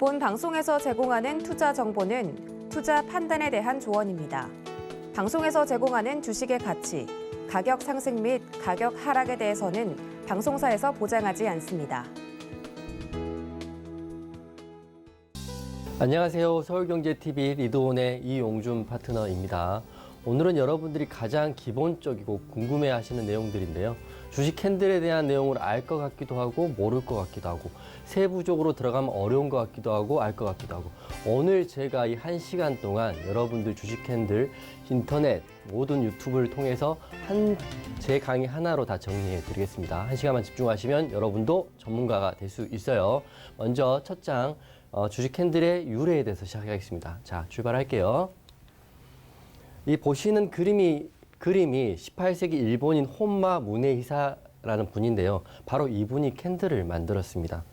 본 방송에서 제공하는 투자 정보는 투자 판단에 대한 조언입니다. 방송에서 제공하는 주식의 가치, 가격 상승 및 가격 하락에 대해서는 방송사에서 보장하지 않습니다. 안녕하세요. 서울경제TV 리드온의 이용준 파트너입니다. 오늘은 여러분들이 가장 기본적이고 궁금해하시는 내용들인데요. 주식 캔들에 대한 내용을 알 것 같기도 하고 모를 것 같기도 하고 세부적으로 들어가면 어려운 것 같기도 하고 알 것 같기도 하고 오늘 제가 이 1시간 동안 여러분들 주식 캔들 인터넷 모든 유튜브를 통해서 제 강의 하나로 다 정리해 드리겠습니다. 1시간만 집중하시면 여러분도 전문가가 될 수 있어요. 먼저 첫 장 주식 캔들의 유래에 대해서 시작하겠습니다. 자, 출발할게요. 이 보시는 그림이 18세기 일본인 혼마 무네히사라는 분인데요. 바로 이분이 캔들을 만들었습니다.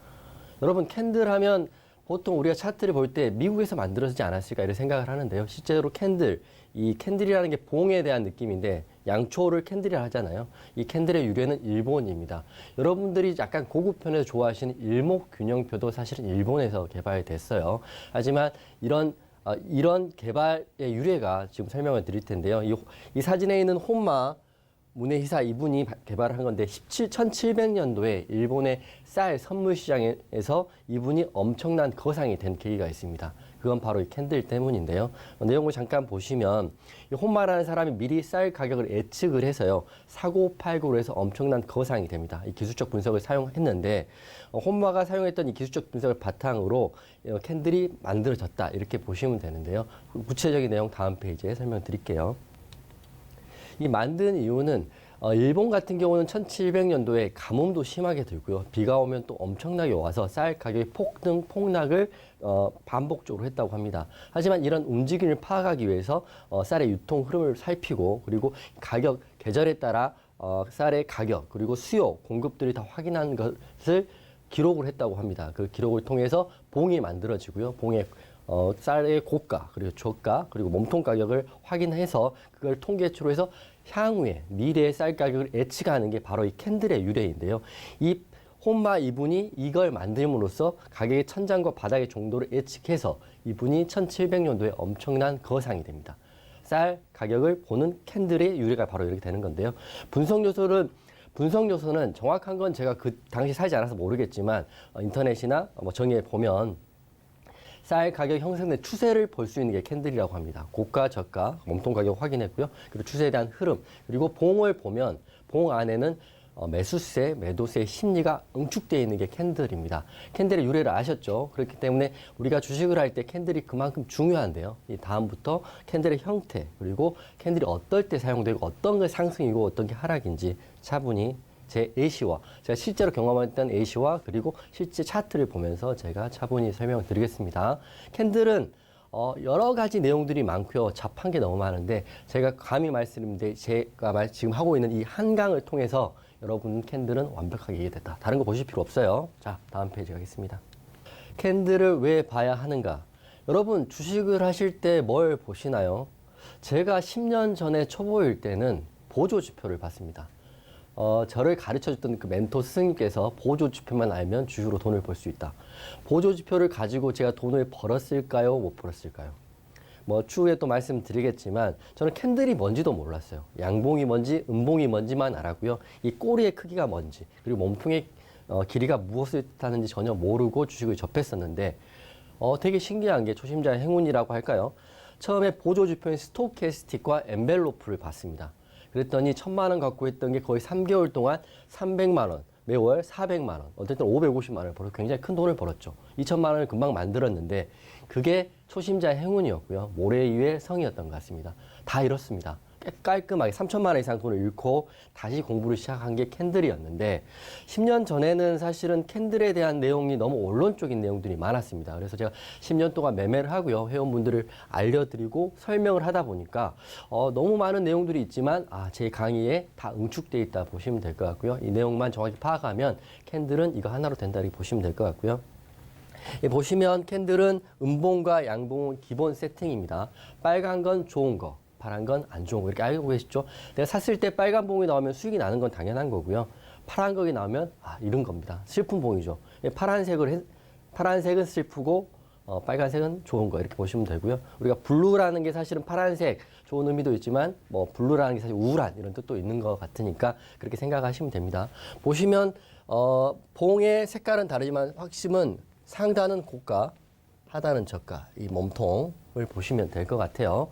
여러분, 캔들 하면 보통 우리가 차트를 볼 때 미국에서 만들어지지 않았을까 이런 생각을 하는데요. 실제로 이 캔들이라는 게 봉에 대한 느낌인데 양초를 캔들이라 하잖아요. 이 캔들의 유래는 일본입니다. 여러분들이 약간 고급 편에서 좋아하시는 일목균형표도 사실은 일본에서 개발됐어요. 하지만 이런 개발의 유래가 지금 설명을 드릴 텐데요. 이 사진에 있는 혼마 무네히사 이분이 개발한 건데 17년도에 일본의 쌀 선물 시장에서 이분이 엄청난 거상이 된 계기가 있습니다. 그건 바로 이 캔들 때문인데요. 내용을 잠깐 보시면 이 혼마라는 사람이 미리 쌀 가격을 예측을 해서요. 사고팔고로 해서 엄청난 거상이 됩니다. 이 기술적 분석을 사용했는데 혼마가 사용했던 이 기술적 분석을 바탕으로 캔들이 만들어졌다 이렇게 보시면 되는데요. 구체적인 내용 다음 페이지에 설명드릴게요. 이 만든 이유는 일본 같은 경우는 1700년도에 가뭄도 심하게 들고요. 비가 오면 또 엄청나게 와서 쌀 가격의 폭락을 반복적으로 했다고 합니다. 하지만 이런 움직임을 파악하기 위해서 쌀의 유통 흐름을 살피고 그리고 계절에 따라 쌀의 가격 그리고 수요, 공급들이 다 확인한 것을 기록을 했다고 합니다. 그 기록을 통해서 봉이 만들어지고요. 봉에 쌀의 고가, 그리고 저가, 그리고 몸통 가격을 확인해서 그걸 통계치로 해서 향후에 미래의 쌀 가격을 예측하는 게 바로 이 캔들의 유래인데요. 이 혼마 이분이 이걸 만듦으로써 가격의 천장과 바닥의 정도를 예측해서 이분이 1700년도에 엄청난 거상이 됩니다. 쌀 가격을 보는 캔들의 유래가 바로 이렇게 되는 건데요. 분석 요소는 정확한 건 제가 그 당시 살지 않아서 모르겠지만 인터넷이나 정의에 보면 쌀 가격 형성된 추세를 볼 수 있는 게 캔들이라고 합니다. 고가, 저가, 몸통 가격 확인했고요. 그리고 추세에 대한 흐름, 그리고 봉을 보면 봉 안에는 매수세, 매도세의 심리가 응축되어 있는 게 캔들입니다. 캔들의 유래를 아셨죠? 그렇기 때문에 우리가 주식을 할 때 캔들이 그만큼 중요한데요. 이 다음부터 캔들의 형태, 그리고 캔들이 어떨 때 사용되고 어떤 게 상승이고 어떤 게 하락인지 차분히 제 예시와 제가 실제로 경험했던 예시와 그리고 실제 차트를 보면서 제가 차분히 설명을 드리겠습니다. 캔들은 여러 가지 내용들이 많고요. 잡한 게 너무 많은데 제가 감히 말씀드리는데 제가 지금 하고 있는 이 한강을 통해서 여러분 캔들은 완벽하게 이해됐다. 다른 거 보실 필요 없어요. 자, 다음 페이지 가겠습니다. 캔들을 왜 봐야 하는가? 여러분 주식을 하실 때 뭘 보시나요? 제가 10년 전에 초보일 때는 보조지표를 봤습니다. 저를 가르쳐줬던 그 멘토 스승님께서 보조지표만 알면 주식으로 돈을 벌 수 있다. 보조지표를 가지고 제가 돈을 벌었을까요? 못 벌었을까요? 추후에 또 말씀드리겠지만 저는 캔들이 뭔지도 몰랐어요. 양봉이 뭔지 음봉이 뭔지만 알았고요. 이 꼬리의 크기가 뭔지 그리고 몸통의 길이가 무엇을 뜻하는지 전혀 모르고 주식을 접했었는데 되게 신기한 게 초심자의 행운이라고 할까요? 처음에 보조지표인 스토캐스틱과 엔벨로프를 봤습니다. 그랬더니 1000만 원 갖고 있던 게 거의 3개월 동안 300만 원, 매월 400만 원, 어쨌든 550만 원을 벌어 굉장히 큰 돈을 벌었죠. 2000만 원을 금방 만들었는데 그게 초심자의 행운이었고요. 모래 위의 성이었던 것 같습니다. 다 이렇습니다. 깔끔하게 3천만 원 이상 돈을 잃고 다시 공부를 시작한 게 캔들이었는데 10년 전에는 사실은 캔들에 대한 내용이 너무 원론적인 내용들이 많았습니다. 그래서 제가 10년 동안 매매를 하고요. 회원분들을 알려드리고 설명을 하다 보니까 너무 많은 내용들이 있지만 제 강의에 다 응축되어 있다 보시면 될 것 같고요. 이 내용만 정확히 파악하면 캔들은 이거 하나로 된다 이렇게 보시면 될 것 같고요. 보시면 캔들은 음봉과 양봉은 기본 세팅입니다. 빨간 건 좋은 거, 파란 건 안 좋은 거 이렇게 알고 계시죠? 내가 샀을 때 빨간 봉이 나오면 수익이 나는 건 당연한 거고요. 파란 거이 나오면 이런 겁니다. 슬픈 봉이죠. 파란색은 슬프고 빨간색은 좋은 거 이렇게 보시면 되고요. 우리가 블루라는 게 사실은 파란색 좋은 의미도 있지만 뭐 블루라는 게 사실 우울한 이런 뜻도 있는 것 같으니까 그렇게 생각하시면 됩니다. 보시면 봉의 색깔은 다르지만 핵심은 상단은 고가, 하단은 저가 이 몸통을 보시면 될 것 같아요.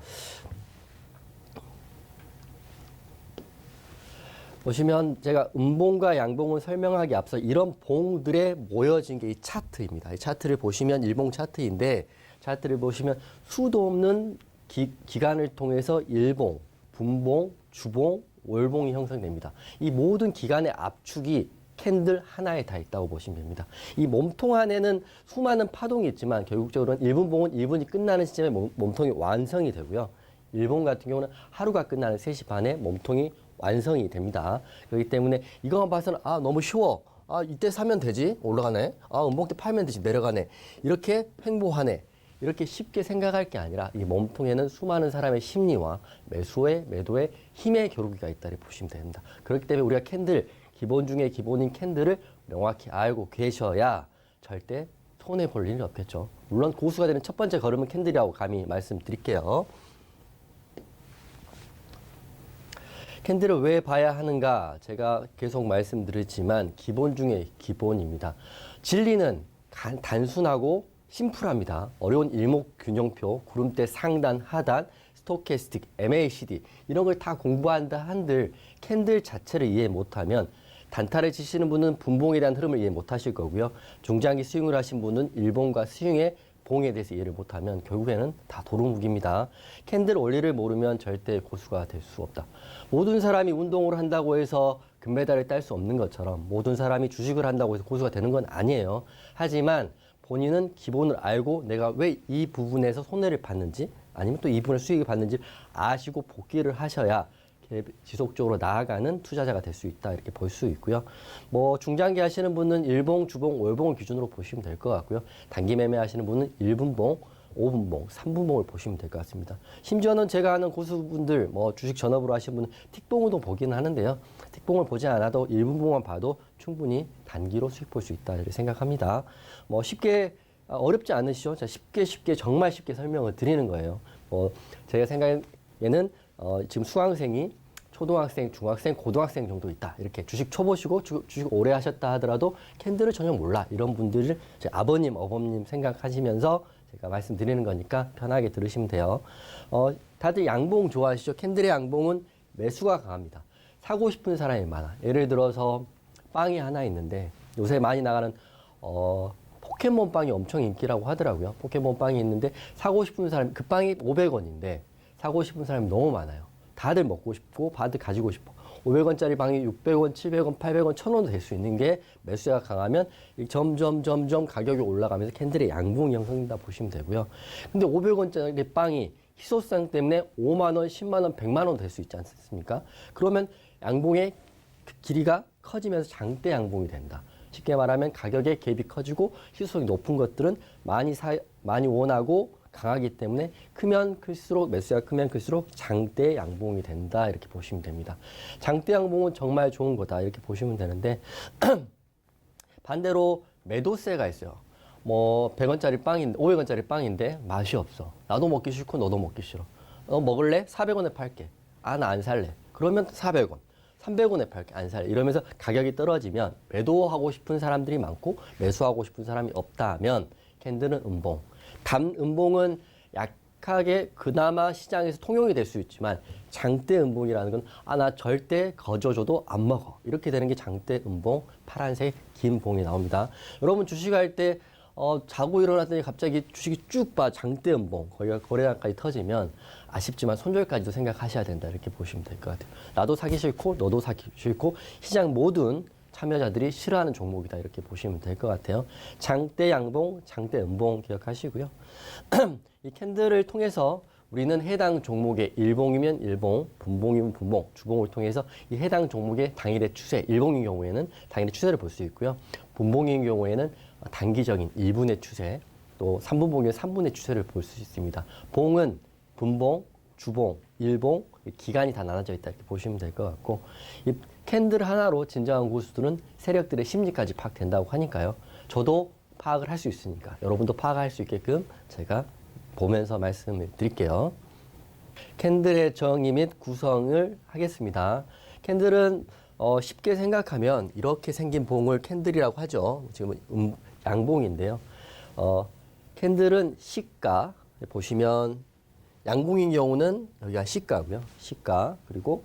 보시면 제가 음봉과 양봉을 설명하기 앞서 이런 봉들에 모여진 게 이 차트입니다. 이 차트를 보시면 일봉 차트인데 차트를 보시면 수도 없는 기간을 통해서 일봉, 분봉, 주봉, 월봉이 형성됩니다. 이 모든 기간의 압축이 캔들 하나에 다 있다고 보시면 됩니다. 이 몸통 안에는 수많은 파동이 있지만 결국적으로는 1분봉은 1분이 끝나는 시점에 몸통이 완성이 되고요. 일봉 같은 경우는 하루가 끝나는 3시 반에 몸통이 완성이 됩니다. 그렇기 때문에 이것만 봐서는 너무 쉬워. 이때 사면 되지. 올라가네. 음봉 때 팔면 되지. 내려가네. 이렇게 횡보하네. 이렇게 쉽게 생각할 게 아니라 이 몸통에는 수많은 사람의 심리와 매수의 매도의 힘의 교류기가 있다고 보시면 됩니다. 그렇기 때문에 우리가 캔들 기본 중에 기본인 캔들을 명확히 알고 계셔야 절대 손해 볼 일이 없겠죠. 물론 고수가 되는 첫 번째 걸음은 캔들이라고 감히 말씀드릴게요. 캔들을 왜 봐야 하는가? 제가 계속 말씀드렸지만 기본 중에 기본입니다. 진리는 단순하고 심플합니다. 어려운 일목균형표, 구름대 상단, 하단, 스토캐스틱, MACD 이런 걸 다 공부한다 한들 캔들 자체를 이해 못하면 단타를 치시는 분은 분봉에 대한 흐름을 이해 못하실 거고요. 중장기 스윙을 하신 분은 일봉과 스윙의 봉에 대해서 이해를 못하면 결국에는 다 도루묵입니다. 캔들 원리를 모르면 절대 고수가 될 수 없다. 모든 사람이 운동을 한다고 해서 금메달을 딸 수 없는 것처럼 모든 사람이 주식을 한다고 해서 고수가 되는 건 아니에요. 하지만 본인은 기본을 알고 내가 왜 이 부분에서 손해를 봤는지 아니면 또 이 부분을 수익을 봤는지 아시고 복귀를 하셔야 지속적으로 나아가는 투자자가 될 수 있다 이렇게 볼 수 있고요. 뭐 중장기 하시는 분은 일봉, 주봉, 월봉을 기준으로 보시면 될 것 같고요. 단기 매매 하시는 분은 1분봉, 5분봉, 3분봉을 보시면 될 것 같습니다. 심지어는 제가 아는 고수분들, 뭐 주식 전업으로 하시는 분은 틱봉도 보기는 하는데요. 틱봉을 보지 않아도 1분봉만 봐도 충분히 단기로 수익 볼 수 있다 이렇게 생각합니다. 뭐 쉽게 어렵지 않으시죠? 자, 쉽게 정말 쉽게 설명을 드리는 거예요. 제가 생각에는 지금 수강생이 초등학생, 중학생, 고등학생 정도 있다. 이렇게 주식 초보시고 주식 오래 하셨다 하더라도 캔들을 전혀 몰라. 이런 분들을 제 아버님, 어머님 생각하시면서 제가 말씀드리는 거니까 편하게 들으시면 돼요. 다들 양봉 좋아하시죠? 캔들의 양봉은 매수가 강합니다. 사고 싶은 사람이 많아. 예를 들어서 빵이 하나 있는데 요새 많이 나가는 포켓몬 빵이 엄청 인기라고 하더라고요. 포켓몬 빵이 있는데 사고 싶은 사람, 그 빵이 500원인데 사고 싶은 사람이 너무 많아요. 다들 먹고 싶고 다들 가지고 싶어. 500원짜리 빵이 600원, 700원, 800원, 1000원도 될 수 있는 게 매수가 강하면 점점 가격이 올라가면서 캔들의 양봉이 형성된다 보시면 되고요. 근데 500원짜리 빵이 희소성 때문에 5만 원, 10만 원, 100만 원 될 수 있지 않습니까? 그러면 양봉의 길이가 커지면서 장대 양봉이 된다. 쉽게 말하면 가격의 갭이 커지고 희소성이 높은 것들은 많이 원하고 강하기 때문에 크면 클수록 매수가 크면 클수록 장대 양봉이 된다 이렇게 보시면 됩니다. 장대 양봉은 정말 좋은 거다 이렇게 보시면 되는데 반대로 매도세가 있어요. 뭐 100원짜리 빵인데 500원짜리 빵인데 맛이 없어. 나도 먹기 싫고 너도 먹기 싫어. 너 먹을래? 400원에 팔게. 나 안 살래. 그러면 400원. 300원에 팔게. 안 살래. 이러면서 가격이 떨어지면 매도하고 싶은 사람들이 많고 매수하고 싶은 사람이 없다면 캔들은 음봉. 단음봉은 약하게 그나마 시장에서 통용이 될 수 있지만 장대 음봉이라는 건 나 절대 거저줘도 안 먹어. 이렇게 되는 게 장대 음봉, 파란색 긴 봉이 나옵니다. 여러분 주식할 때 자고 일어났더니 갑자기 주식이 쭉 봐. 장대 음봉, 거기가 거래량까지 터지면 아쉽지만 손절까지도 생각하셔야 된다. 이렇게 보시면 될 것 같아요. 나도 사기 싫고 너도 사기 싫고 시장 모든 참여자들이 싫어하는 종목이다. 이렇게 보시면 될 것 같아요. 장대 양봉, 장대 음봉 기억하시고요. 이 캔들을 통해서 우리는 해당 종목의 일봉이면 일봉, 분봉이면 분봉, 주봉을 통해서 이 해당 종목의 당일의 추세, 일봉인 경우에는 당일의 추세를 볼 수 있고요. 분봉인 경우에는 단기적인 1분의 추세, 또 3분봉이면 3분의 추세를 볼 수 있습니다. 봉은 분봉, 주봉, 일봉, 기간이 다 나눠져 있다 이렇게 보시면 될 것 같고 이 캔들 하나로 진정한 고수들은 세력들의 심리까지 파악된다고 하니까요. 저도 파악을 할 수 있으니까 여러분도 파악할 수 있게끔 제가 보면서 말씀을 드릴게요. 캔들의 정의 및 구성을 하겠습니다. 캔들은 쉽게 생각하면 이렇게 생긴 봉을 캔들이라고 하죠. 지금 양봉인데요. 캔들은 시가 보시면 양봉인 경우는 여기가 시가고요. 시가 그리고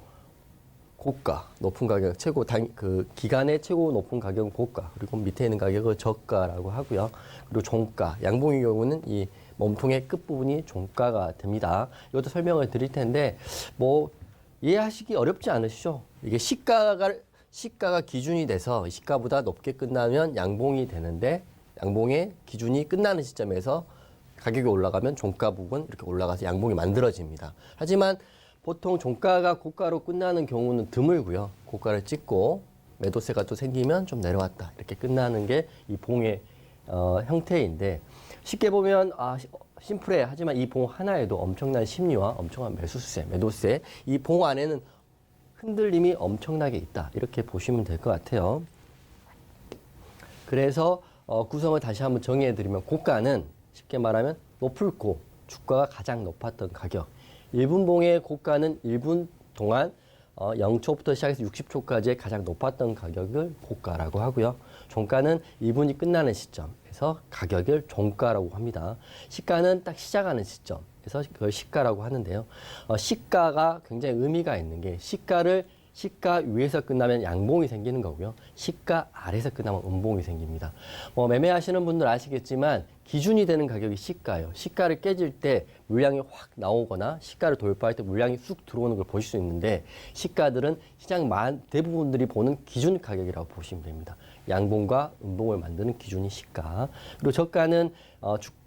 고가 높은 가격 최고 그 기간의 최고 높은 가격은 고가 그리고 밑에 있는 가격은 저가라고 하고요. 그리고 종가 양봉인 경우는 이 몸통의 끝부분이 종가가 됩니다. 이것도 설명을 드릴 텐데 뭐 이해하시기 어렵지 않으시죠? 이게 시가가 기준이 돼서 시가보다 높게 끝나면 양봉이 되는데 양봉의 기준이 끝나는 시점에서 가격이 올라가면 종가 부분 이렇게 올라가서 양봉이 만들어집니다. 하지만 보통 종가가 고가로 끝나는 경우는 드물고요. 고가를 찍고 매도세가 또 생기면 좀 내려왔다. 이렇게 끝나는 게 이 봉의 형태인데 쉽게 보면 심플해. 하지만 이 봉 하나에도 엄청난 심리와 엄청난 매수세, 매도세 이 봉 안에는 흔들림이 엄청나게 있다. 이렇게 보시면 될 것 같아요. 그래서 구성을 다시 한번 정의해드리면 고가는 쉽게 말하면 높을 고 주가가 가장 높았던 가격. 1분봉의 고가는 1분 동안 0초부터 시작해서 60초까지의 가장 높았던 가격을 고가라고 하고요. 종가는 1분이 끝나는 시점에서 가격을 종가라고 합니다. 시가는 딱 시작하는 시점에서 그걸 시가라고 하는데요. 시가가 굉장히 의미가 있는 게 시가 위에서 끝나면 양봉이 생기는 거고요. 시가 아래에서 끝나면 음봉이 생깁니다. 매매하시는 분들 아시겠지만 기준이 되는 가격이 시가예요. 시가를 깨질 때 물량이 확 나오거나 시가를 돌파할 때 물량이 쑥 들어오는 걸 보실 수 있는데 시가들은 시장 대부분들이 보는 기준 가격이라고 보시면 됩니다. 양봉과 음봉을 만드는 기준이 시가. 그리고 저가는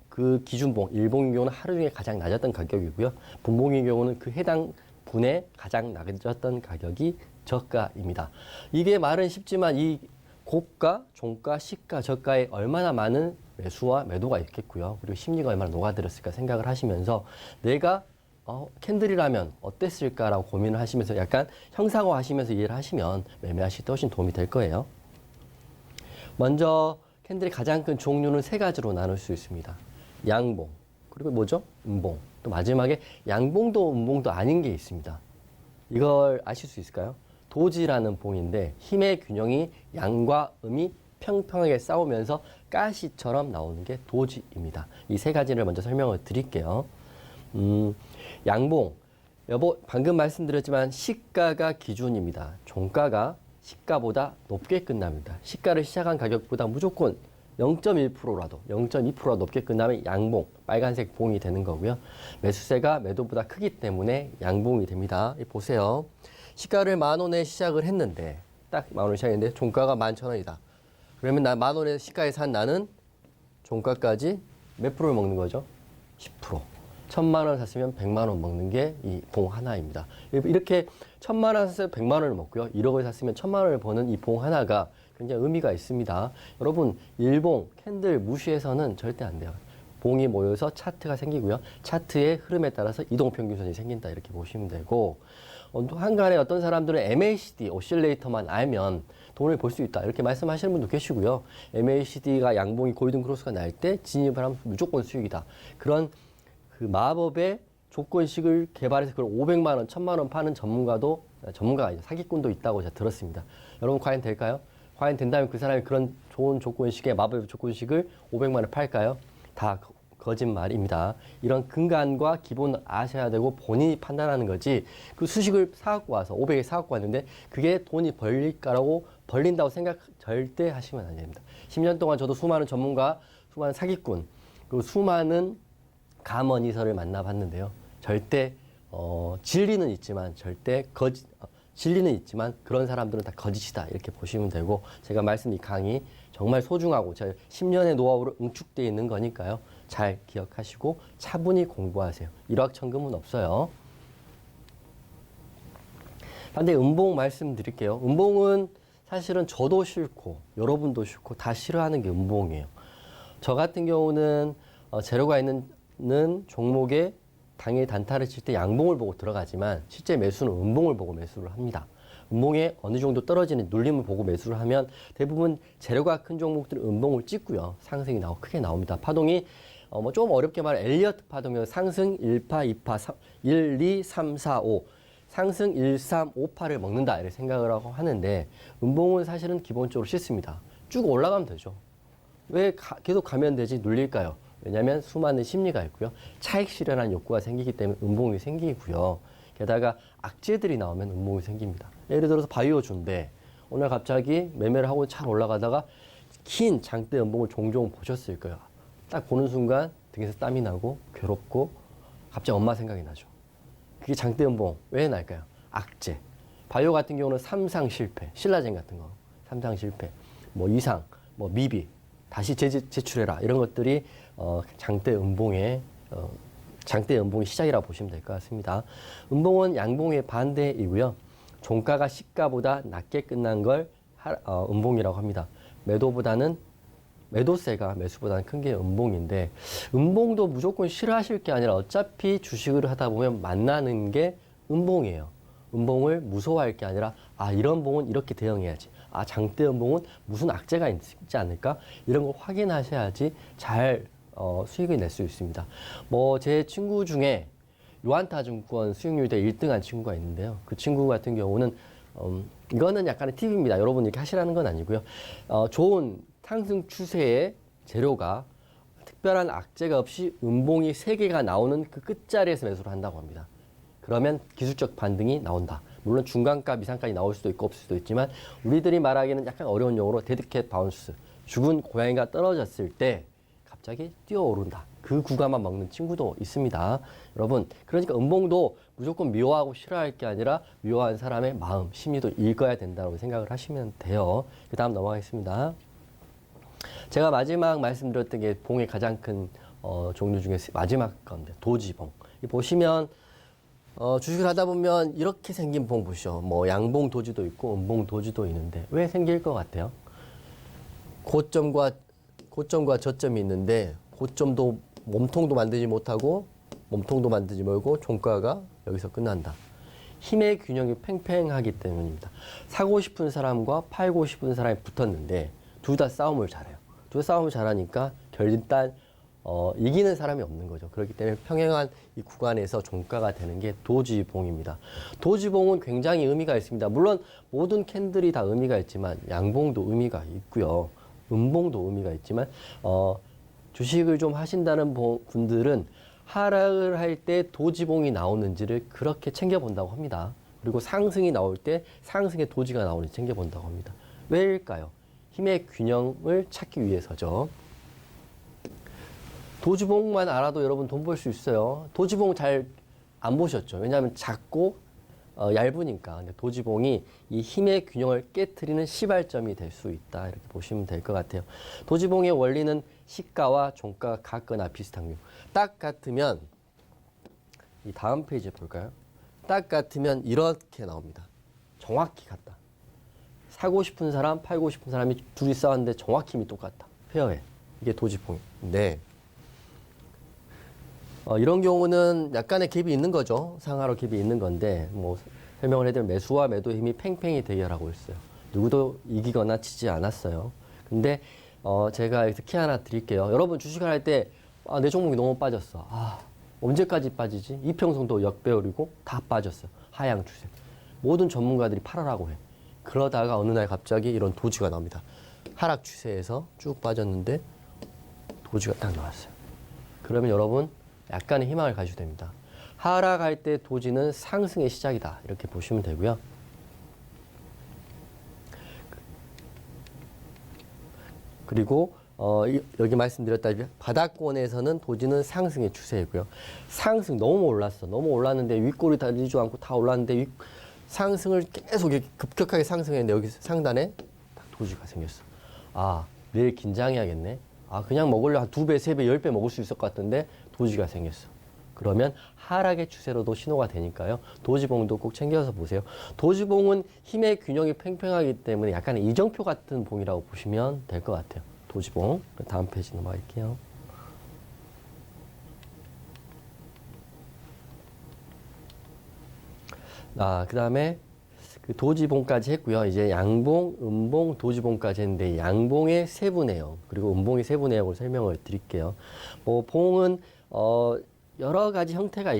그 기준봉, 일봉의 경우는 하루 중에 가장 낮았던 가격이고요. 분봉의 경우는 그 해당 분에 가장 낮았던 가격이 저가입니다. 이게 말은 쉽지만 이 고가, 종가, 시가, 저가에 얼마나 많은 매수와 매도가 있겠고요. 그리고 심리가 얼마나 녹아들었을까 생각을 하시면서 내가 캔들이라면 어땠을까라고 고민을 하시면서 약간 형상화하시면서 이해를 하시면 매매하실 때 훨씬 도움이 될 거예요. 먼저 캔들의 가장 큰 종류는 세 가지로 나눌 수 있습니다. 양봉, 그리고 뭐죠? 음봉. 또 마지막에 양봉도 음봉도 아닌 게 있습니다. 이걸 아실 수 있을까요? 도지라는 봉인데 힘의 균형이 양과 음이 평평하게 싸우면서 가시처럼 나오는 게 도지입니다. 이 세 가지를 먼저 설명을 드릴게요. 양봉. 방금 말씀드렸지만 시가가 기준입니다. 종가가 시가보다 높게 끝납니다. 시가를 시작한 가격보다 무조건 0.1%라도 0.2%라도 높게 끝나면 양봉, 빨간색 봉이 되는 거고요. 매수세가 매도보다 크기 때문에 양봉이 됩니다. 보세요. 시가를 10,000원에 시작을 했는데 딱 10,000원 시작했는데 종가가 11,000원이다. 그러면 나 10,000원에 시가에 산 나는 종가까지 몇 프로를 먹는 거죠? 10%. 1,000만 원 샀으면 100만 원 먹는 게 이 봉 하나입니다. 이렇게 1,000만 원 샀으면 100만 원을 먹고요. 1억을 샀으면 1,000만 원을 버는 이 봉 하나가 굉장히 의미가 있습니다. 여러분, 일봉, 캔들 무시해서는 절대 안 돼요. 봉이 모여서 차트가 생기고요. 차트의 흐름에 따라서 이동평균선이 생긴다 이렇게 보시면 되고 한간에 어떤 사람들은 MACD, 오실레이터만 알면 돈을 벌 수 있다 이렇게 말씀하시는 분도 계시고요. MACD가 양봉이 골든 크로스가 날 때 진입을 하면 무조건 수익이다. 그런 그 마법의 조건식을 개발해서 그걸 500만 원, 1,000만 원 파는 전문가가 아니죠. 사기꾼도 있다고 제가 들었습니다. 여러분 과연 될까요? 과연 된다면 그 사람이 그런 좋은 조건식의 마법의 조건식을 500만 원 팔까요? 다 거짓말입니다. 이런 근간과 기본을 아셔야 되고 본인이 판단하는 거지 그 수식을 사갖고 와서 500에 사갖고 왔는데 그게 돈이 벌린다고 생각 절대 하시면 안 됩니다. 10년 동안 저도 수많은 전문가, 수많은 사기꾼, 그리고 수많은 감언이설을 만나봤는데요. 절대 진리는 있지만 진리는 있지만 그런 사람들은 다 거짓이다 이렇게 보시면 되고 제가 말씀 이 강의 정말 소중하고 제가 10년의 노하우로 응축되어 있는 거니까요. 잘 기억하시고 차분히 공부하세요. 일확천금은 없어요. 반대 음봉 말씀드릴게요. 음봉은 사실은 저도 싫고 여러분도 싫고 다 싫어하는 게 음봉이에요. 저 같은 경우는 재료가 있는 종목에 당일 단타를 칠 때 양봉을 보고 들어가지만 실제 매수는 음봉을 보고 매수를 합니다. 음봉에 어느 정도 떨어지는 눌림을 보고 매수를 하면 대부분 재료가 큰 종목들은 음봉을 찍고요. 상승이 크게 나옵니다. 파동이 뭐 좀 어렵게 말해 엘리어트 파동이면 상승 1파, 2파, 1, 2, 3, 4, 5 상승 1, 3, 5파를 먹는다 이렇게 생각을 하고 하는데 음봉은 사실은 기본적으로 쉽습니다. 쭉 올라가면 되죠. 왜 계속 가면 되지 눌릴까요? 왜냐하면 수많은 심리가 있고요. 차익 실현하는 욕구가 생기기 때문에 음봉이 생기고요. 게다가 악재들이 나오면 음봉이 생깁니다. 예를 들어서 바이오 준배 오늘 갑자기 매매를 하고 잘 올라가다가 긴 장대 음봉을 종종 보셨을 거예요. 딱 보는 순간 등에서 땀이 나고 괴롭고 갑자기 엄마 생각이 나죠. 그게 장대 음봉 왜 날까요? 악재. 바이오 같은 경우는 삼상 실패, 신라젠 같은 거 삼상 실패, 뭐 이상, 뭐 미비 다시 제출해라 이런 것들이 장대 음봉의 시작이라고 보시면 될 것 같습니다. 음봉은 양봉의 반대이고요. 종가가 시가보다 낮게 끝난 걸 음봉이라고 합니다. 매도세가 매수보다는 큰 게 음봉인데 음봉도 무조건 싫어하실 게 아니라 어차피 주식을 하다 보면 만나는 게 음봉이에요. 음봉을 무서워할 게 아니라 이런 봉은 이렇게 대응해야지. 장대 음봉은 무슨 악재가 있지 않을까? 이런 걸 확인하셔야지 잘 수익을 낼 수 있습니다. 뭐 제 친구 중에 유한타증권 수익률 대 1등한 친구가 있는데요. 그 친구 같은 경우는 이거는 약간의 팁입니다. 여러분 이렇게 하시라는 건 아니고요. 좋은 상승 추세의 재료가 특별한 악재가 없이 음봉이 3개가 나오는 그 끝자리에서 매수를 한다고 합니다. 그러면 기술적 반등이 나온다. 물론 중간값 이상까지 나올 수도 있고 없을 수도 있지만 우리들이 말하기는 약간 어려운 용어로 데드캣 바운스, 죽은 고양이가 떨어졌을 때 갑자기 뛰어오른다. 그 구간만 먹는 친구도 있습니다. 여러분, 그러니까 음봉도 무조건 미워하고 싫어할 게 아니라 미워하는 사람의 마음, 심리도 읽어야 된다고 생각을 하시면 돼요. 그 다음 넘어가겠습니다. 제가 마지막 말씀드렸던 게 봉의 가장 큰 종류 중에 마지막 건데 도지봉. 보시면 주식을 하다 보면 이렇게 생긴 봉 보시죠. 뭐 양봉 도지도 있고 음봉 도지도 있는데 왜 생길 것 같아요? 고점과 저점이 있는데 고점도 몸통도 만들지 못하고 몸통도 만들지 말고 종가가 여기서 끝난다. 힘의 균형이 팽팽하기 때문입니다. 사고 싶은 사람과 팔고 싶은 사람이 붙었는데 둘 다 싸움을 잘해요. 둘 다 싸움을 잘하니까 결단 이기는 사람이 없는 거죠. 그렇기 때문에 평행한 이 구간에서 종가가 되는 게 도지봉입니다. 도지봉은 굉장히 의미가 있습니다. 물론 모든 캔들이 다 의미가 있지만 양봉도 의미가 있고요. 음봉도 의미가 있지만 주식을 좀 하신다는 분들은 하락을 할 때 도지봉이 나오는지를 그렇게 챙겨본다고 합니다. 그리고 상승이 나올 때 상승의 도지가 나오는지 챙겨본다고 합니다. 왜일까요? 힘의 균형을 찾기 위해서죠. 도지봉만 알아도 여러분 돈 벌 수 있어요. 도지봉 잘 안 보셨죠? 왜냐하면 작고 얇으니까. 근데 도지봉이 이 힘의 균형을 깨트리는 시발점이 될 수 있다. 이렇게 보시면 될 것 같아요. 도지봉의 원리는 시가와 종가가 같거나 비슷한 경우. 딱 같으면 이 다음 페이지 볼까요? 딱 같으면 이렇게 나옵니다. 정확히 같다. 사고 싶은 사람, 팔고 싶은 사람이 둘이 싸웠는데 정확히 힘이 똑같다. 페어해. 이게 도지봉인데 이런 경우는 약간의 갭이 있는 거죠. 상하로 갭이 있는 건데 뭐 설명을 해드리면 매수와 매도의 힘이 팽팽히 대결하고 있어요. 누구도 이기거나 지지 않았어요. 근데 제가 여기서 키 하나 드릴게요. 여러분 주식을 할 때 내 종목이 너무 빠졌어. 언제까지 빠지지? 이평선도 역배열이고 다 빠졌어요. 하향 추세. 모든 전문가들이 팔아라고 해. 그러다가 어느 날 갑자기 이런 도지가 나옵니다. 하락 추세에서 쭉 빠졌는데 도지가 딱 나왔어요. 그러면 여러분 약간의 희망을 가지셔도 됩니다. 하락할 때 도지는 상승의 시작이다. 이렇게 보시면 되고요. 그리고 여기 말씀드렸다시피 바닥권에서는 도지는 상승의 추세이고요. 상승 너무 올랐어. 너무 올랐는데 윗골이 달리지 않고 다 올랐는데 상승을 계속 이렇게 급격하게 상승했는데 여기 상단에 딱 도지가 생겼어. 내일 긴장해야겠네. 그냥 먹으려 한 2배, 3배, 10배 먹을 수 있을 것 같은데 도지가 생겼어. 그러면 하락의 추세로도 신호가 되니까요. 도지봉도 꼭 챙겨서 보세요. 도지봉은 힘의 균형이 팽팽하기 때문에 약간의 이정표 같은 봉이라고 보시면 될 것 같아요. 도지봉. 다음 페이지 넘어갈게요. 그 다음에 그 도지봉까지 했고요. 이제 양봉, 음봉, 도지봉까지 했는데 양봉의 세부 내용 그리고 음봉의 세부 내용을 설명을 드릴게요. 뭐 봉은 여러 가지 형태가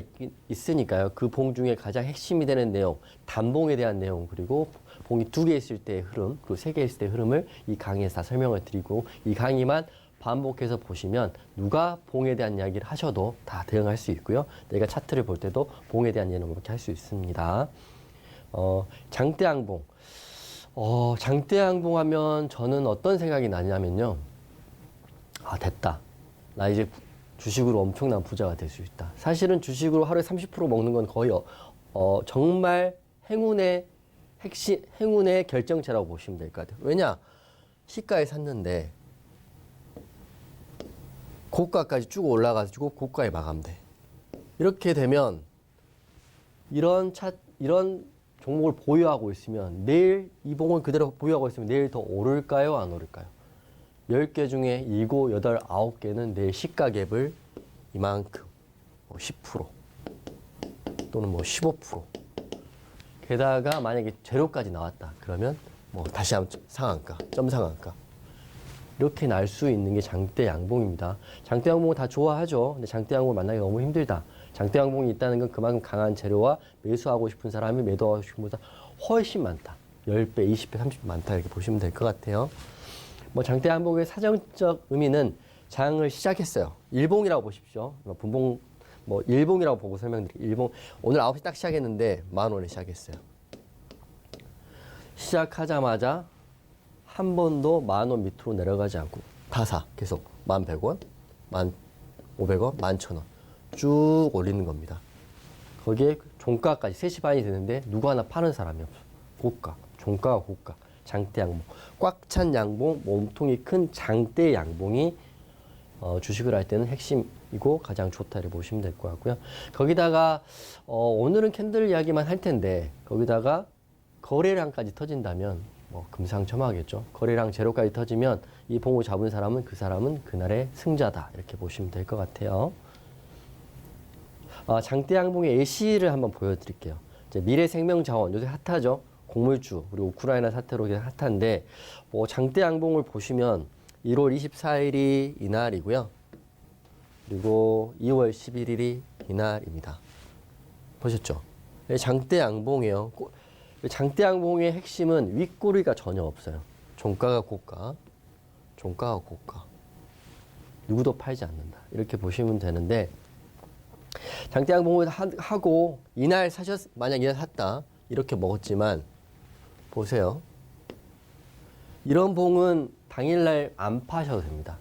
있으니까요. 그 봉 중에 가장 핵심이 되는 내용, 단봉에 대한 내용 그리고 봉이 2개 있을 때의 흐름 그리고 3개 있을 때의 흐름을 이 강의에서 다 설명을 드리고 이 강의만 반복해서 보시면 누가 봉에 대한 이야기를 하셔도 다 대응할 수 있고요. 내가 차트를 볼 때도 봉에 대한 예는 이렇게 할 수 있습니다. 장대양봉. 장대양봉 하면 저는 어떤 생각이 나냐면요. 아, 됐다. 나 이제 주식으로 엄청난 부자가 될 수 있다. 사실은 주식으로 하루에 30% 먹는 건 거의 정말 행운의 결정체라고 보시면 될 것 같아요. 왜냐? 시가에 샀는데 고가까지 쭉 올라가지고 고가에 마감돼. 이렇게 되면 이런 종목을 보유하고 있으면 내일 이 봉을 그대로 보유하고 있으면 내일 더 오를까요? 안 오를까요? 10개 중에 7, 8, 9개는 내일 시가 갭을 이만큼 10% 또는 15% 게다가 만약에 재료까지 나왔다. 그러면 다시 한번 상한가, 점상한가 이렇게 날 수 있는 게 장대 양봉입니다. 장대 양봉을 다 좋아하죠. 근데 장대 양봉을 만나기 너무 힘들다. 장대 양봉이 있다는 건 그만큼 강한 재료와 매수하고 싶은 사람이 매도하고 싶은 것보다 훨씬 많다. 10배, 20배, 30배 많다 이렇게 보시면 될 것 같아요. 장대 양봉의 사정적 의미는 장을 시작했어요. 일봉이라고 보십시오. 분봉 일봉이라고 보고 설명드릴게요. 일봉 오늘 9시 딱 시작했는데 10,000원에 시작했어요. 시작하자마자 한 번도 10,000원 밑으로 내려가지 않고 다 사. 계속 1,100원, 1,500원, 11,000원 쭉 올리는 겁니다. 거기에 종가까지 3시 반이 되는데 누구 하나 파는 사람이 없어. 고가, 종가가 고가, 장대 양봉. 꽉 찬 양봉, 몸통이 큰 장대 양봉이 주식을 할 때는 핵심이고 가장 좋다를 보시면 될 것 같고요. 거기다가 오늘은 캔들 이야기만 할 텐데 거기다가 거래량까지 터진다면 금상첨화겠죠. 거래량 제로까지 터지면 이 봉을 잡은 사람은 그날의 승자다 이렇게 보시면 될 것 같아요. 장대 양봉의 예시를 한번 보여드릴게요. 이제 미래생명자원 요새 핫하죠. 곡물주 그리고 우크라이나 사태로 핫한데 장대 양봉을 보시면 1월 24일이 이날이고요. 그리고 2월 11일이 이날입니다. 보셨죠? 장대 양봉이에요. 장대 양봉의 핵심은 윗꼬리가 전혀 없어요. 종가가 고가, 종가가 고가. 누구도 팔지 않는다. 이렇게 보시면 되는데 장대 양봉을 하고 만약 이날 샀다. 이렇게 먹었지만 보세요. 이런 봉은 당일날 안 파셔도 됩니다.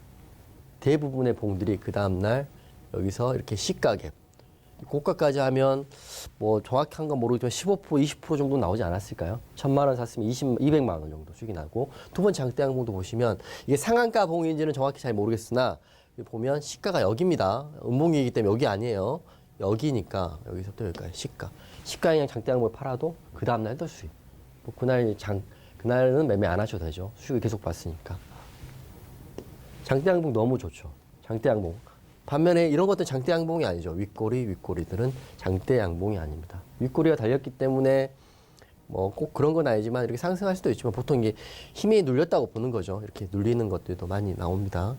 대부분의 봉들이 그 다음날 여기서 이렇게 시가갭 고가까지 하면 정확한 건 모르겠지만 15%, 20% 정도 나오지 않았을까요? 1,000만 원 샀으면 200만 원 정도 수익이 나고 두 번째 장대 양봉도 보시면 이게 상한가 봉인지는 정확히 잘 모르겠으나 보면 시가가 여기입니다. 음봉이기 때문에 여기 아니에요. 여기니까 여기서부터 여기까지 시가 그냥 장대 양봉을 팔아도 그 다음날 더 수익. 그날은 매매 안 하셔도 되죠. 수익을 계속 봤으니까. 장대 양봉 너무 좋죠. 장대 양봉. 반면에 이런 것들은 장대 양봉이 아니죠. 윗꼬리들은 장대 양봉이 아닙니다. 윗꼬리가 달렸기 때문에 꼭 그런 건 아니지만 이렇게 상승할 수도 있지만 보통 이게 힘이 눌렸다고 보는 거죠. 이렇게 눌리는 것들도 많이 나옵니다.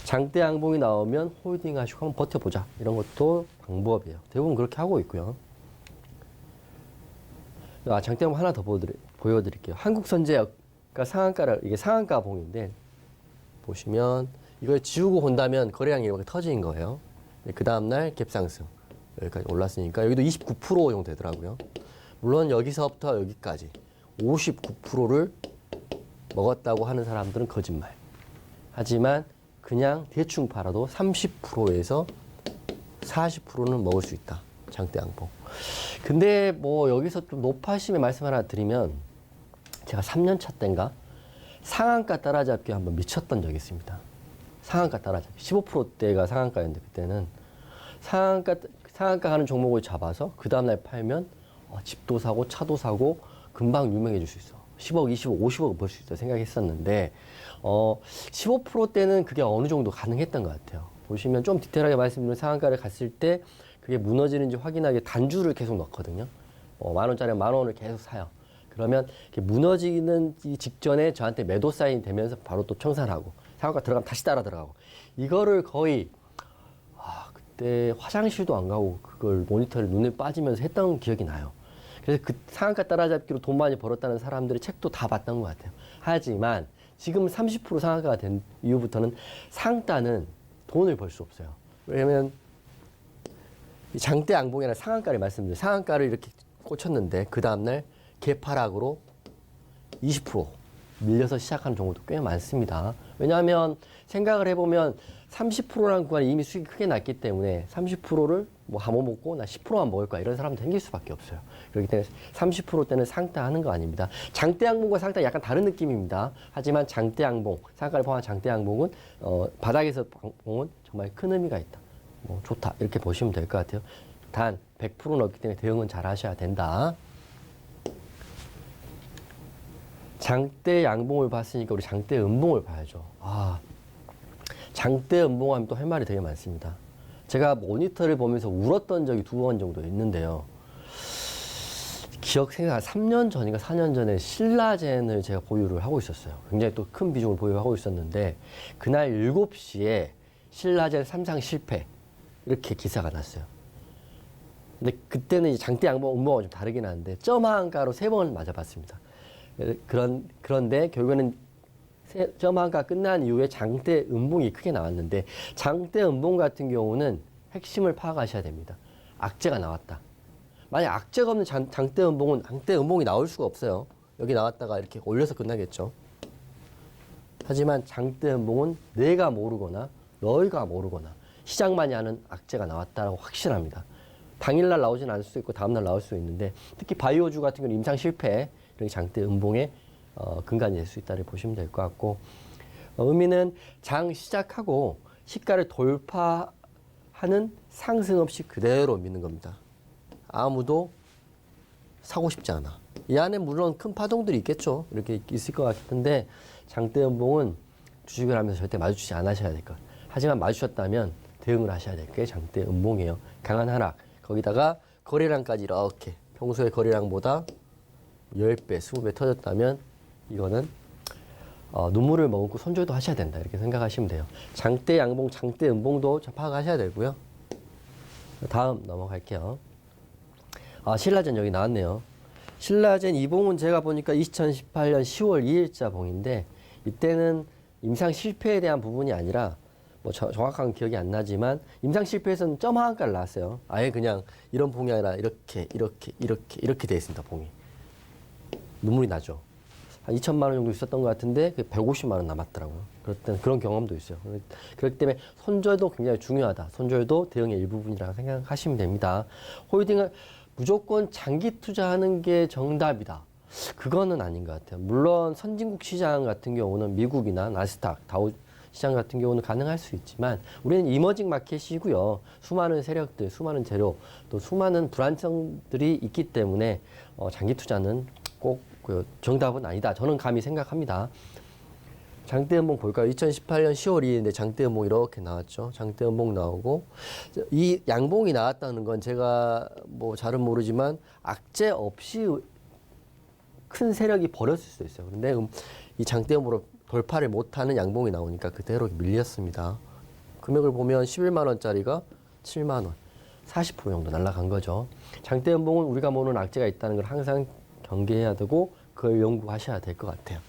장대 양봉이 나오면 홀딩 하시고 한번 버텨보자. 이런 것도 방법이에요. 대부분 그렇게 하고 있고요. 장대 양봉 하나 더 보여드릴게요. 한국선제가 이게 상한가 봉인데 보시면 이걸 지우고 본다면 거래량이 이렇게 터진 거예요. 그 다음날 갭상승 여기까지 올랐으니까 여기도 29% 정도 되더라고요. 물론 여기서부터 여기까지 59%를 먹었다고 하는 사람들은 거짓말. 하지만 그냥 대충 팔아도 30%에서 40%는 먹을 수 있다. 장대 양봉. 근데 여기서 좀 높아심의 말씀 하나 드리면 제가 3년 차 때인가 상한가 따라잡기 한번 미쳤던 적이 있습니다. 상한가 따라잡기. 15%대가 상한가였는데 그때는 상한가 하는 종목을 잡아서 그 다음날 팔면 집도 사고 차도 사고 금방 유명해질 수 있어. 10억, 20억, 50억 벌 수 있다 생각했었는데 15%대는 그게 어느 정도 가능했던 것 같아요. 보시면 좀 디테일하게 말씀드리면 상한가를 갔을 때 그게 무너지는지 확인하기 단주를 계속 넣거든요. 10,000원짜리 10,000원을 계속 사요. 그러면 이렇게 무너지는 이 직전에 저한테 매도 사인이 되면서 바로 또 청산하고 상한가 들어가면 다시 따라 들어가고 이거를 거의 그때 화장실도 안 가고 그걸 모니터를 눈에 빠지면서 했던 기억이 나요. 그래서 그 상한가 따라잡기로 돈 많이 벌었다는 사람들의 책도 다 봤던 것 같아요. 하지만 지금 30% 상한가가 된 이후부터는 상따는 돈을 벌 수 없어요. 왜냐면 장대 양봉이라는 상한가를 말씀드려요. 상한가를 이렇게 꽂혔는데 그 다음날 개파락으로 20% 밀려서 시작하는 경우도 꽤 많습니다. 왜냐하면 생각을 해보면 30%라는 구간이 이미 수익이 크게 났기 때문에 30%를 뭐 한번 먹고 나 10%만 먹을 거야 이런 사람도 생길 수밖에 없어요. 그렇기 때문에 30%대는 상따하는 거 아닙니다. 장대 양봉과 상따 약간 다른 느낌입니다. 하지만 장대 양봉, 상가를 포함한 장대 양봉은 바닥에서 봉은 정말 큰 의미가 있다. 뭐 좋다 이렇게 보시면 될 것 같아요. 단 100%는 없기 때문에 대응은 잘 하셔야 된다. 장대 양봉을 봤으니까 우리 장대 음봉을 봐야죠. 장대 음봉하면 또 할 말이 되게 많습니다. 제가 모니터를 보면서 울었던 적이 2번 정도 있는데요. 생각 3년 전인가 4년 전에 신라젠을 제가 보유를 하고 있었어요. 굉장히 또 큰 비중을 보유하고 있었는데 그날 7시에 신라젠 3상 실패 이렇게 기사가 났어요. 근데 그때는 이제 장대 양봉 음봉하고 좀 다르긴 한데 점한가로 3번을 맞아봤습니다. 그런데 결국에는 점한가 끝난 이후에 장대 음봉이 크게 나왔는데 장대 음봉 같은 경우는 핵심을 파악하셔야 됩니다. 악재가 나왔다. 만약 악재가 없는 장대 음봉은 장대 음봉이 나올 수가 없어요. 여기 나왔다가 이렇게 올려서 끝나겠죠. 하지만 장대 음봉은 내가 모르거나 너희가 모르거나 시장만이 아는 악재가 나왔다라고 확실합니다. 당일날 나오진 않을 수도 있고 다음날 나올 수도 있는데 특히 바이오주 같은 경우는 임상 실패 이런 장대 음봉의 근간이 될 수 있다를 보시면 될 것 같고 의미는 장 시작하고 시가를 돌파하는 상승 없이 그대로 믿는 겁니다. 아무도 사고 싶지 않아. 이 안에 물론 큰 파동들이 있겠죠. 이렇게 있을 것 같은데 장대 음봉은 주식을 하면서 절대 마주치지 않으셔야 될 것. 하지만 마주쳤다면 대응을 하셔야 될 게 장대 음봉이에요. 강한 하락. 거기다가 거래량까지 이렇게 평소의 거래량보다 10배, 20배 터졌다면 이거는 눈물을 머금고 손절도 하셔야 된다. 이렇게 생각하시면 돼요. 장대 양봉, 장대 음봉도 파악하셔야 되고요. 다음 넘어갈게요. 신라젠 여기 나왔네요. 신라젠 이봉은 제가 보니까 2018년 10월 2일자 봉인데 이때는 임상 실패에 대한 부분이 아니라 뭐 정확한 기억이 안 나지만 임상 실패에서는 점 하한가를 나왔어요. 아예 그냥 이런 봉이 아니라 이렇게 돼 있습니다. 봉이. 눈물이 나죠. 한 2천만 원 정도 있었던 것 같은데 150만 원 남았더라고요. 그런 경험도 있어요. 그렇기 때문에 손절도 굉장히 중요하다. 손절도 대응의 일부분이라고 생각하시면 됩니다. 홀딩을 무조건 장기 투자하는 게 정답이다. 그거는 아닌 것 같아요. 물론 선진국 시장 같은 경우는 미국이나 나스닥, 다우 시장 같은 경우는 가능할 수 있지만 우리는 이머징 마켓이고요. 수많은 세력들, 수많은 재료, 또 수많은 불안정들이 있기 때문에 장기 투자는 꼭 그 정답은 아니다. 저는 감히 생각합니다. 장대 음봉 볼까요? 2018년 10월 2일인데 장대 음봉 이렇게 나왔죠. 장대 음봉 나오고 이 양봉이 나왔다는 건 제가 뭐 잘은 모르지만 악재 없이 큰 세력이 벌었을 수도 있어요. 그런데 이 장대 음봉으로 돌파를 못하는 양봉이 나오니까 그대로 밀렸습니다. 금액을 보면 11만 원짜리가 7만 원, 40% 정도 날아간 거죠. 장대 음봉은 우리가 모르는 악재가 있다는 걸 항상 경계해야 되고 그걸 연구하셔야 될 것 같아요.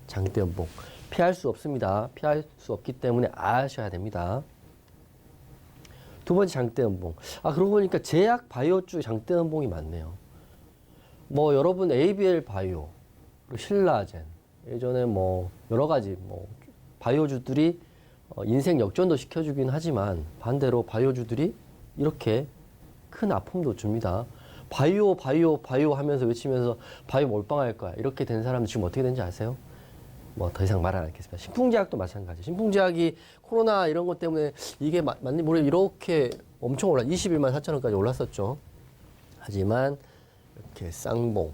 장대 음봉. 피할 수 없습니다. 피할 수 없기 때문에 아셔야 됩니다. 두 번째 장대 음봉. 그러고 보니까 제약 바이오주 장대 음봉이 많네요. 뭐 여러분 ABL 바이오, 신라젠, 예전에 뭐 여러 가지 뭐 바이오주들이 인생 역전도 시켜주긴 하지만 반대로 바이오주들이 이렇게 큰 아픔도 줍니다. 바이오 하면서 외치면서 바이오 몰빵할 거야. 이렇게 된 사람은 지금 어떻게 되는지 아세요? 뭐 더 이상 말 안 하겠습니다. 신풍제약도 마찬가지. 신풍제약이 코로나 이런 것 때문에 이게 맞는 모르 이렇게 엄청 21만 4천 원까지 올랐었죠. 하지만 이렇게 쌍봉,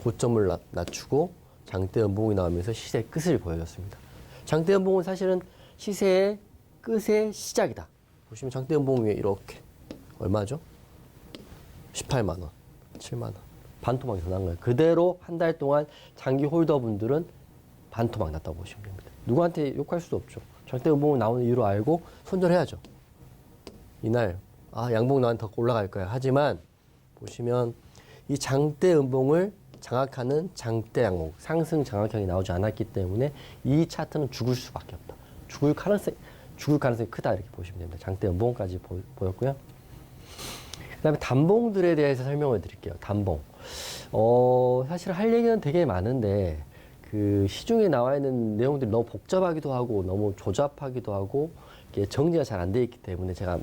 고점을 낮추고 장대 음봉이 나오면서 시세의 끝을 보여줬습니다. 장대 음봉은 사실은 시세의 끝의 시작이다. 보시면 장대 음봉 위에 이렇게 얼마죠? 18만 원, 7만 원. 반토막이 더 난 거예요. 그대로 한 달 동안 장기 홀더분들은 반토막 났다고 보시면 됩니다. 누구한테 욕할 수도 없죠. 장대 음봉 나오는 이유로 알고 손절해야죠. 이날 양봉 나한테 더 올라갈 거야. 하지만 보시면 이 장대 음봉을 장악하는 장대 양봉, 상승 장악형이 나오지 않았기 때문에 이 차트는 죽을 수밖에 없다. 죽을 가능성이 크다 이렇게 보시면 됩니다. 장대 음봉까지 보였고요. 그다음에 단봉들에 대해서 설명을 드릴게요. 단봉. 사실 할 얘기는 되게 많은데 그 시중에 나와 있는 내용들이 너무 복잡하기도 하고 너무 조잡하기도 하고 이게 정리가 잘 안 돼 있기 때문에 제가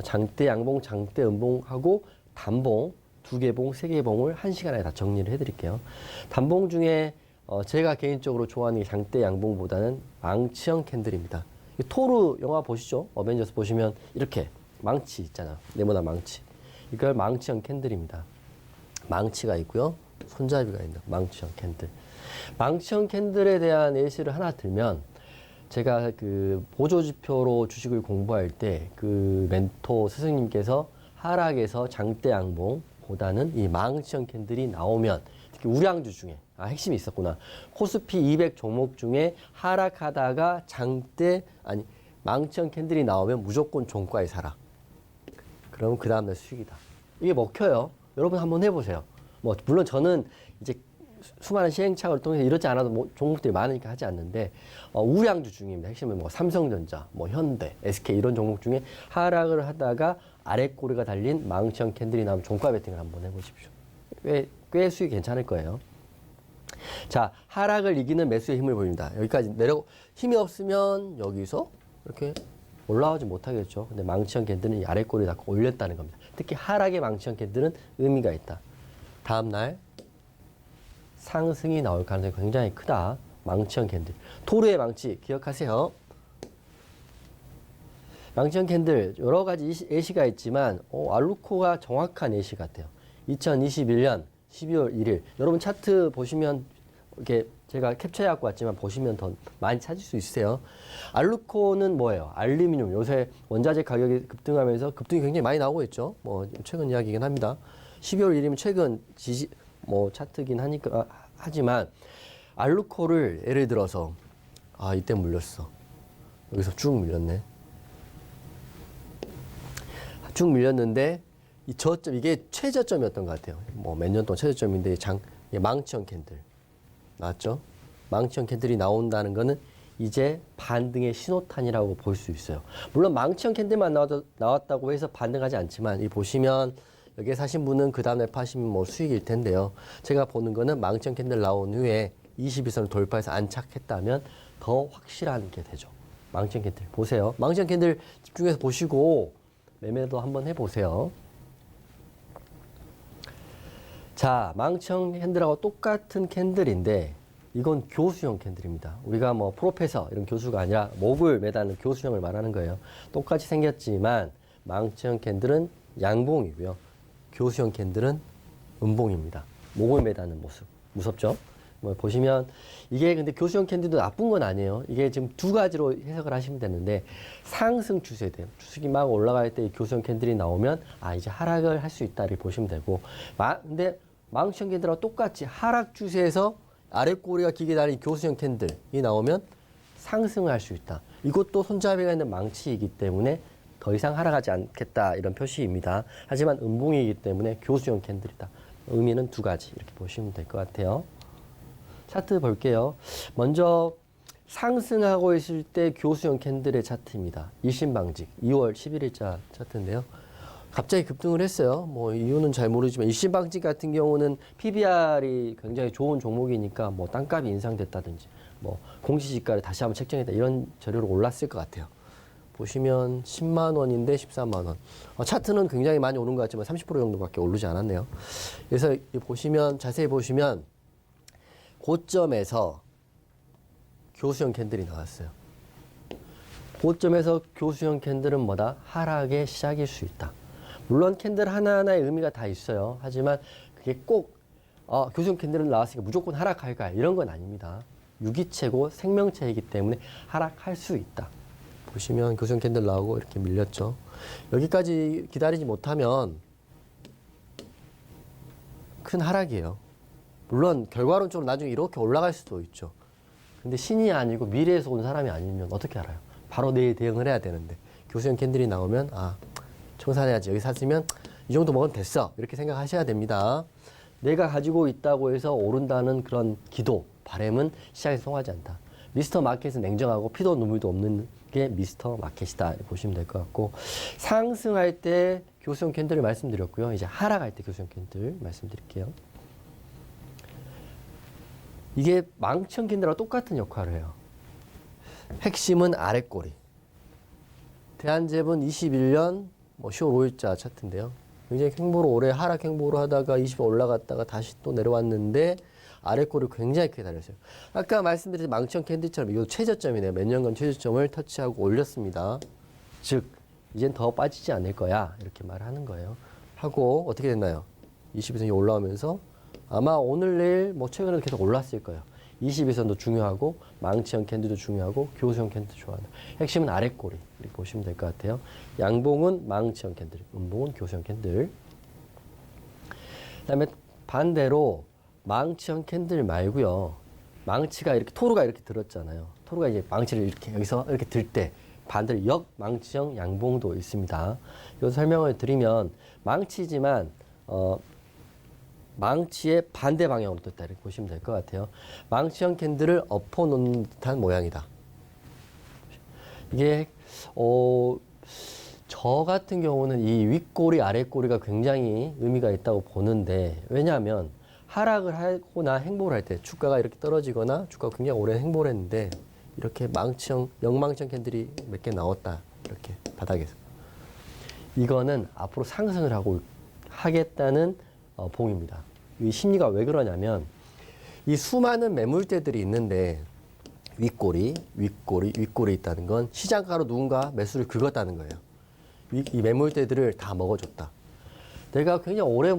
장대 양봉, 장대 음봉하고 단봉, 2개 봉, 3개 봉을 1시간에 다 정리를 해드릴게요. 단봉 중에 제가 개인적으로 좋아하는 게 장대 양봉보다는 망치형 캔들입니다. 토르 영화 보시죠? 어벤져스 보시면 이렇게 망치 있잖아. 네모난 망치. 이걸 망치형 캔들입니다. 망치가 있고요. 손잡이가 있는 망치형 캔들. 망치형 캔들에 대한 예시를 하나 들면 제가 그 보조지표로 주식을 공부할 때 그 멘토 스승님께서 하락에서 장대 양봉보다는 이 망치형 캔들이 나오면 특히 우량주 중에 핵심이 있었구나. 코스피 200 종목 중에 하락하다가 망치형 캔들이 나오면 무조건 종가에 사라. 그러면 그 다음날 수익이다. 이게 먹혀요. 여러분 한번 해보세요. 물론 저는 이제 수많은 시행착오를 통해서 이러지 않아도 종목들이 많으니까 하지 않는데 우량주 중입니다. 핵심은 삼성전자, 현대, SK 이런 종목 중에 하락을 하다가 아래 꼬리가 달린 망치형 캔들이 나오면 종가 베팅을 한번 해보십시오. 꽤 수익이 괜찮을 거예요. 자, 하락을 이기는 매수의 힘을 보입니다. 여기까지 힘이 없으면 여기서 이렇게 올라오지 못하겠죠. 근데 망치형 캔들은 이 아래 꼬리 닫고 올렸다는 겁니다. 특히 하락의 망치형 캔들은 의미가 있다. 다음날 상승이 나올 가능성이 굉장히 크다. 망치형 캔들. 토르의 망치 기억하세요. 망치형 캔들 여러 가지 예시가 있지만 알루코가 정확한 예시 같아요. 2021년 12월 1일 여러분 차트 보시면 이렇게 제가 캡처해 갖고 왔지만 보시면 더 많이 찾을 수 있으세요. 알루코는 뭐예요? 알루미늄. 요새 원자재 가격이 급등하면서 급등이 굉장히 많이 나오고 있죠. 최근 이야기이긴 합니다. 12월 1일이면 최근 차트긴 하지만 알루코를 예를 들어서 이때 물렸어. 여기서 쭉 밀렸네. 쭉 밀렸는데 이 저점 이게 최저점이었던 것 같아요. 몇 년 동안 최저점인데 망치형 캔들 나왔죠? 망치형 캔들이 나온다는 거는 이제 반등의 신호탄이라고 볼 수 있어요. 물론 망치형 캔들만 나왔다고 해서 반등하지 않지만 이 보시면 여기에 사신 분은 그 다음에 파시면 수익일 텐데요. 제가 보는 거는 망치형 캔들 나온 후에 21선을 돌파해서 안착했다면 더 확실한 게 되죠. 망치형 캔들 보세요. 망치형 캔들 집중해서 보시고 매매도 한번 해보세요. 자, 망치형 캔들하고 똑같은 캔들인데 이건 교수형 캔들입니다. 우리가 프로페서 이런 교수가 아니라 목을 매다는 교수형을 말하는 거예요. 똑같이 생겼지만 망치형 캔들은 양봉이고요. 교수형 캔들은 음봉입니다. 목을 매다는 모습. 무섭죠? 보시면 이게 근데 교수형 캔들도 나쁜 건 아니에요. 이게 지금 두 가지로 해석을 하시면 되는데 상승 추세대 주식이 막 올라갈 때 이 교수형 캔들이 나오면 이제 하락을 할 수 있다를 보시면 되고 근데 망치형 캔들하고 똑같이 하락 추세에서 아래 꼬리가 길게 달린 교수형 캔들이 나오면 상승을 할 수 있다. 이것도 손잡이가 있는 망치이기 때문에 더 이상 하락하지 않겠다 이런 표시입니다. 하지만 음봉이기 때문에 교수형 캔들이다. 의미는 두 가지 이렇게 보시면 될 것 같아요. 차트 볼게요. 먼저 상승하고 있을 때 교수형 캔들의 차트입니다. 일신방직 2월 11일자 차트인데요. 갑자기 급등을 했어요. 이유는 잘 모르지만 일신방직 같은 경우는 PBR이 굉장히 좋은 종목이니까 땅값이 인상됐다든지 공시지가를 다시 한번 책정했다 이런 재료로 올랐을 것 같아요. 보시면 10만 원인데 14만 원. 차트는 굉장히 많이 오른 것 같지만 30% 정도밖에 오르지 않았네요. 그래서 자세히 보시면 고점에서 교수형 캔들이 나왔어요. 고점에서 교수형 캔들은 하락의 시작일 수 있다. 물론 캔들 하나하나의 의미가 다 있어요. 하지만 그게 꼭 교수형 캔들은 나왔으니까 무조건 하락할까 이런 건 아닙니다. 유기체고 생명체이기 때문에 하락할 수 있다. 보시면 교수형 캔들 나오고 이렇게 밀렸죠. 여기까지 기다리지 못하면 큰 하락이에요. 물론 결과론적으로 나중에 이렇게 올라갈 수도 있죠. 근데 신이 아니고 미래에서 온 사람이 아니면 어떻게 알아요? 바로 내일 대응을 해야 되는데 교수형 캔들이 나오면 청산해야지. 여기 샀으면 이 정도 먹으면 됐어. 이렇게 생각하셔야 됩니다. 내가 가지고 있다고 해서 오른다는 그런 기도, 바람은 시장에서 통하지 않다. 미스터 마켓은 냉정하고 피도 눈물도 없는 게 미스터 마켓이다. 이렇게 보시면 될 것 같고, 상승할 때 교수형 캔들을 말씀드렸고요. 이제 하락할 때 교수형 캔들 말씀드릴게요. 이게 망치형 캔들하고 똑같은 역할을 해요. 핵심은 아랫꼬리. 대한제분 21년 10월 5일자 차트인데요. 굉장히 횡보로 오래 하락 횡보로 하다가 20일 올라갔다가 다시 또 내려왔는데 아랫꼬리 굉장히 크게 달렸어요. 아까 말씀드린 망치형 캔들처럼 이것도 최저점이네요. 몇 년간 최저점을 터치하고 올렸습니다. 즉 이젠 더 빠지지 않을 거야 이렇게 말하는 거예요. 하고 어떻게 됐나요? 20일선이 올라오면서 아마 오늘 내일 최근에도 계속 올랐을 거예요. 20일선도 중요하고 망치형 캔들도 중요하고 교수형 캔들도 좋아한다. 핵심은 아랫꼬리 이렇게 보시면 될 것 같아요. 양봉은 망치형 캔들, 음봉은 교수형 캔들. 그다음에 반대로 망치형 캔들 말고요. 망치가 이렇게 토르가 이렇게 들었잖아요. 토르가 이제 망치를 이렇게 여기서 이렇게 들 때 반대로 역망치형 양봉도 있습니다. 이거 설명을 드리면 망치지만 망치의 반대 방향으로 떴다 이렇게 보시면 될 것 같아요. 망치형 캔들을 엎어놓는 듯한 모양이다. 이게 저 같은 경우는 이 윗꼬리 아랫꼬리가 굉장히 의미가 있다고 보는데, 왜냐하면 하락을 하거나 행보를 할 때 주가가 이렇게 떨어지거나 주가가 굉장히 오래 행보를 했는데 이렇게 망치형, 역망치형 캔들이 몇 개 나왔다. 이렇게 바닥에서. 이거는 앞으로 상승을 하겠다는 봉입니다. 이 심리가 왜 그러냐면 이 수많은 매물대들이 있는데 윗꼬리 있다는 건 시장가로 누군가 매수를 긁었다는 거예요. 이 매물대들을 다 먹어줬다. 내가 굉장히 오래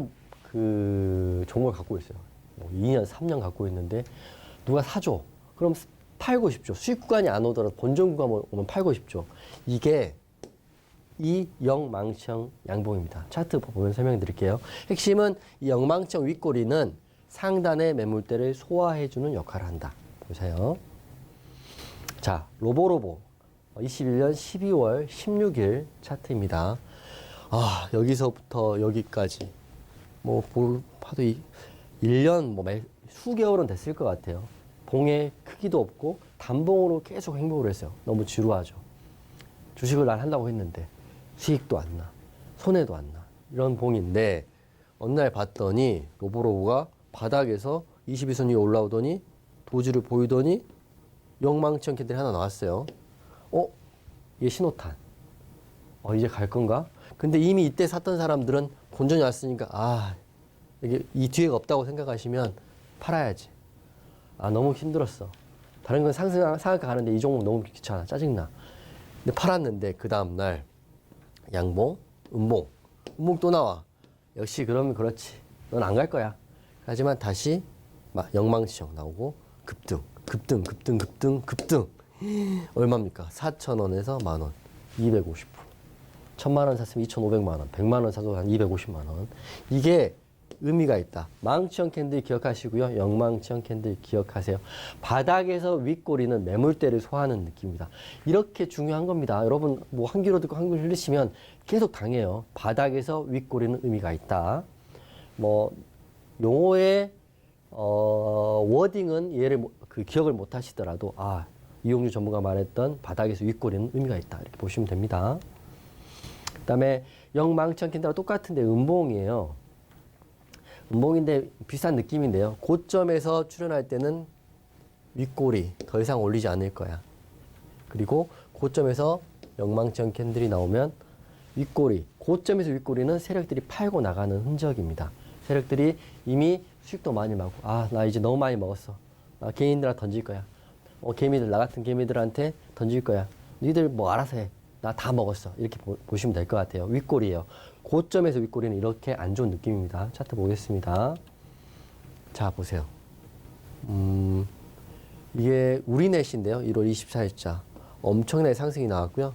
그 종목을 갖고 있어요. 2년, 3년 갖고 있는데 누가 사줘. 그럼 팔고 싶죠. 수익 구간이 안 오더라도 본전 구간 오면 팔고 싶죠. 이게 이 역망치형 양봉입니다. 차트 보면 설명 드릴게요. 핵심은 이 역망치형 윗꼬리는 상단의 매물대를 소화해주는 역할을 한다. 보세요. 자, 로보로보 21년 12월 16일 차트입니다. 여기서부터 여기까지 봐도 1년 수개월은 됐을 것 같아요. 봉의 크기도 없고 단봉으로 계속 행보를 했어요. 너무 지루하죠. 주식을 난 한다고 했는데 수익도 안 나, 손해도 안 나. 이런 봉인데 어느 날 봤더니 로보로보가 바닥에서 22선 위에 올라오더니 도지를 보이더니 역망치형 캔들이 하나 나왔어요. 얘 신호탄. 이제 갈 건가? 근데 이미 이때 샀던 사람들은 본전이 왔으니까 이게 이 뒤에가 없다고 생각하시면 팔아야지. 너무 힘들었어. 다른 건 상한가 가는데 이 종목 너무 귀찮아. 짜증나. 근데 팔았는데 그 다음날 양봉, 음봉 또 나와. 역시 그러면 그렇지. 넌 안 갈 거야. 하지만 다시 역망치형 나오고 급등. 얼마입니까? 4,000원에서 만원. 250%. 1,000만 원 샀으면 2,500만 원. 100만 원 사도 한 250만 원. 이게 의미가 있다. 망치형 캔들 기억하시고요. 역망치형 캔들 기억하세요. 바닥에서 윗꼬리는 매물대를 소화하는 느낌입니다. 이렇게 중요한 겁니다. 여러분 한 귀로 듣고 한 귀로 흘리시면 계속 당해요. 바닥에서 윗꼬리는 의미가 있다. 용어의 워딩은 기억을 못 하시더라도 이용주 전문가 말했던 바닥에서 윗꼬리는 의미가 있다. 이렇게 보시면 됩니다. 그다음에 역망치형 캔들과 똑같은데 음봉이에요. 음봉인데 비슷한 느낌인데요. 고점에서 출현할 때는 윗꼬리 더 이상 올리지 않을 거야. 그리고 고점에서 역망치형 캔들이 나오면 윗꼬리, 고점에서 윗꼬리는 세력들이 팔고 나가는 흔적입니다. 세력들이 이미 수익도 많이 나고 나 이제 너무 많이 먹었어. 나 개인들한테 던질 거야. 나 같은 개미들한테 던질 거야. 니들 알아서 해. 나 다 먹었어. 이렇게 보시면 될 것 같아요. 윗꼬리예요. 고점에서 윗꼬리는 이렇게 안 좋은 느낌입니다. 차트 보겠습니다. 자, 보세요. 이게 우리넷인데요. 1월 24일자. 엄청나게 상승이 나왔고요.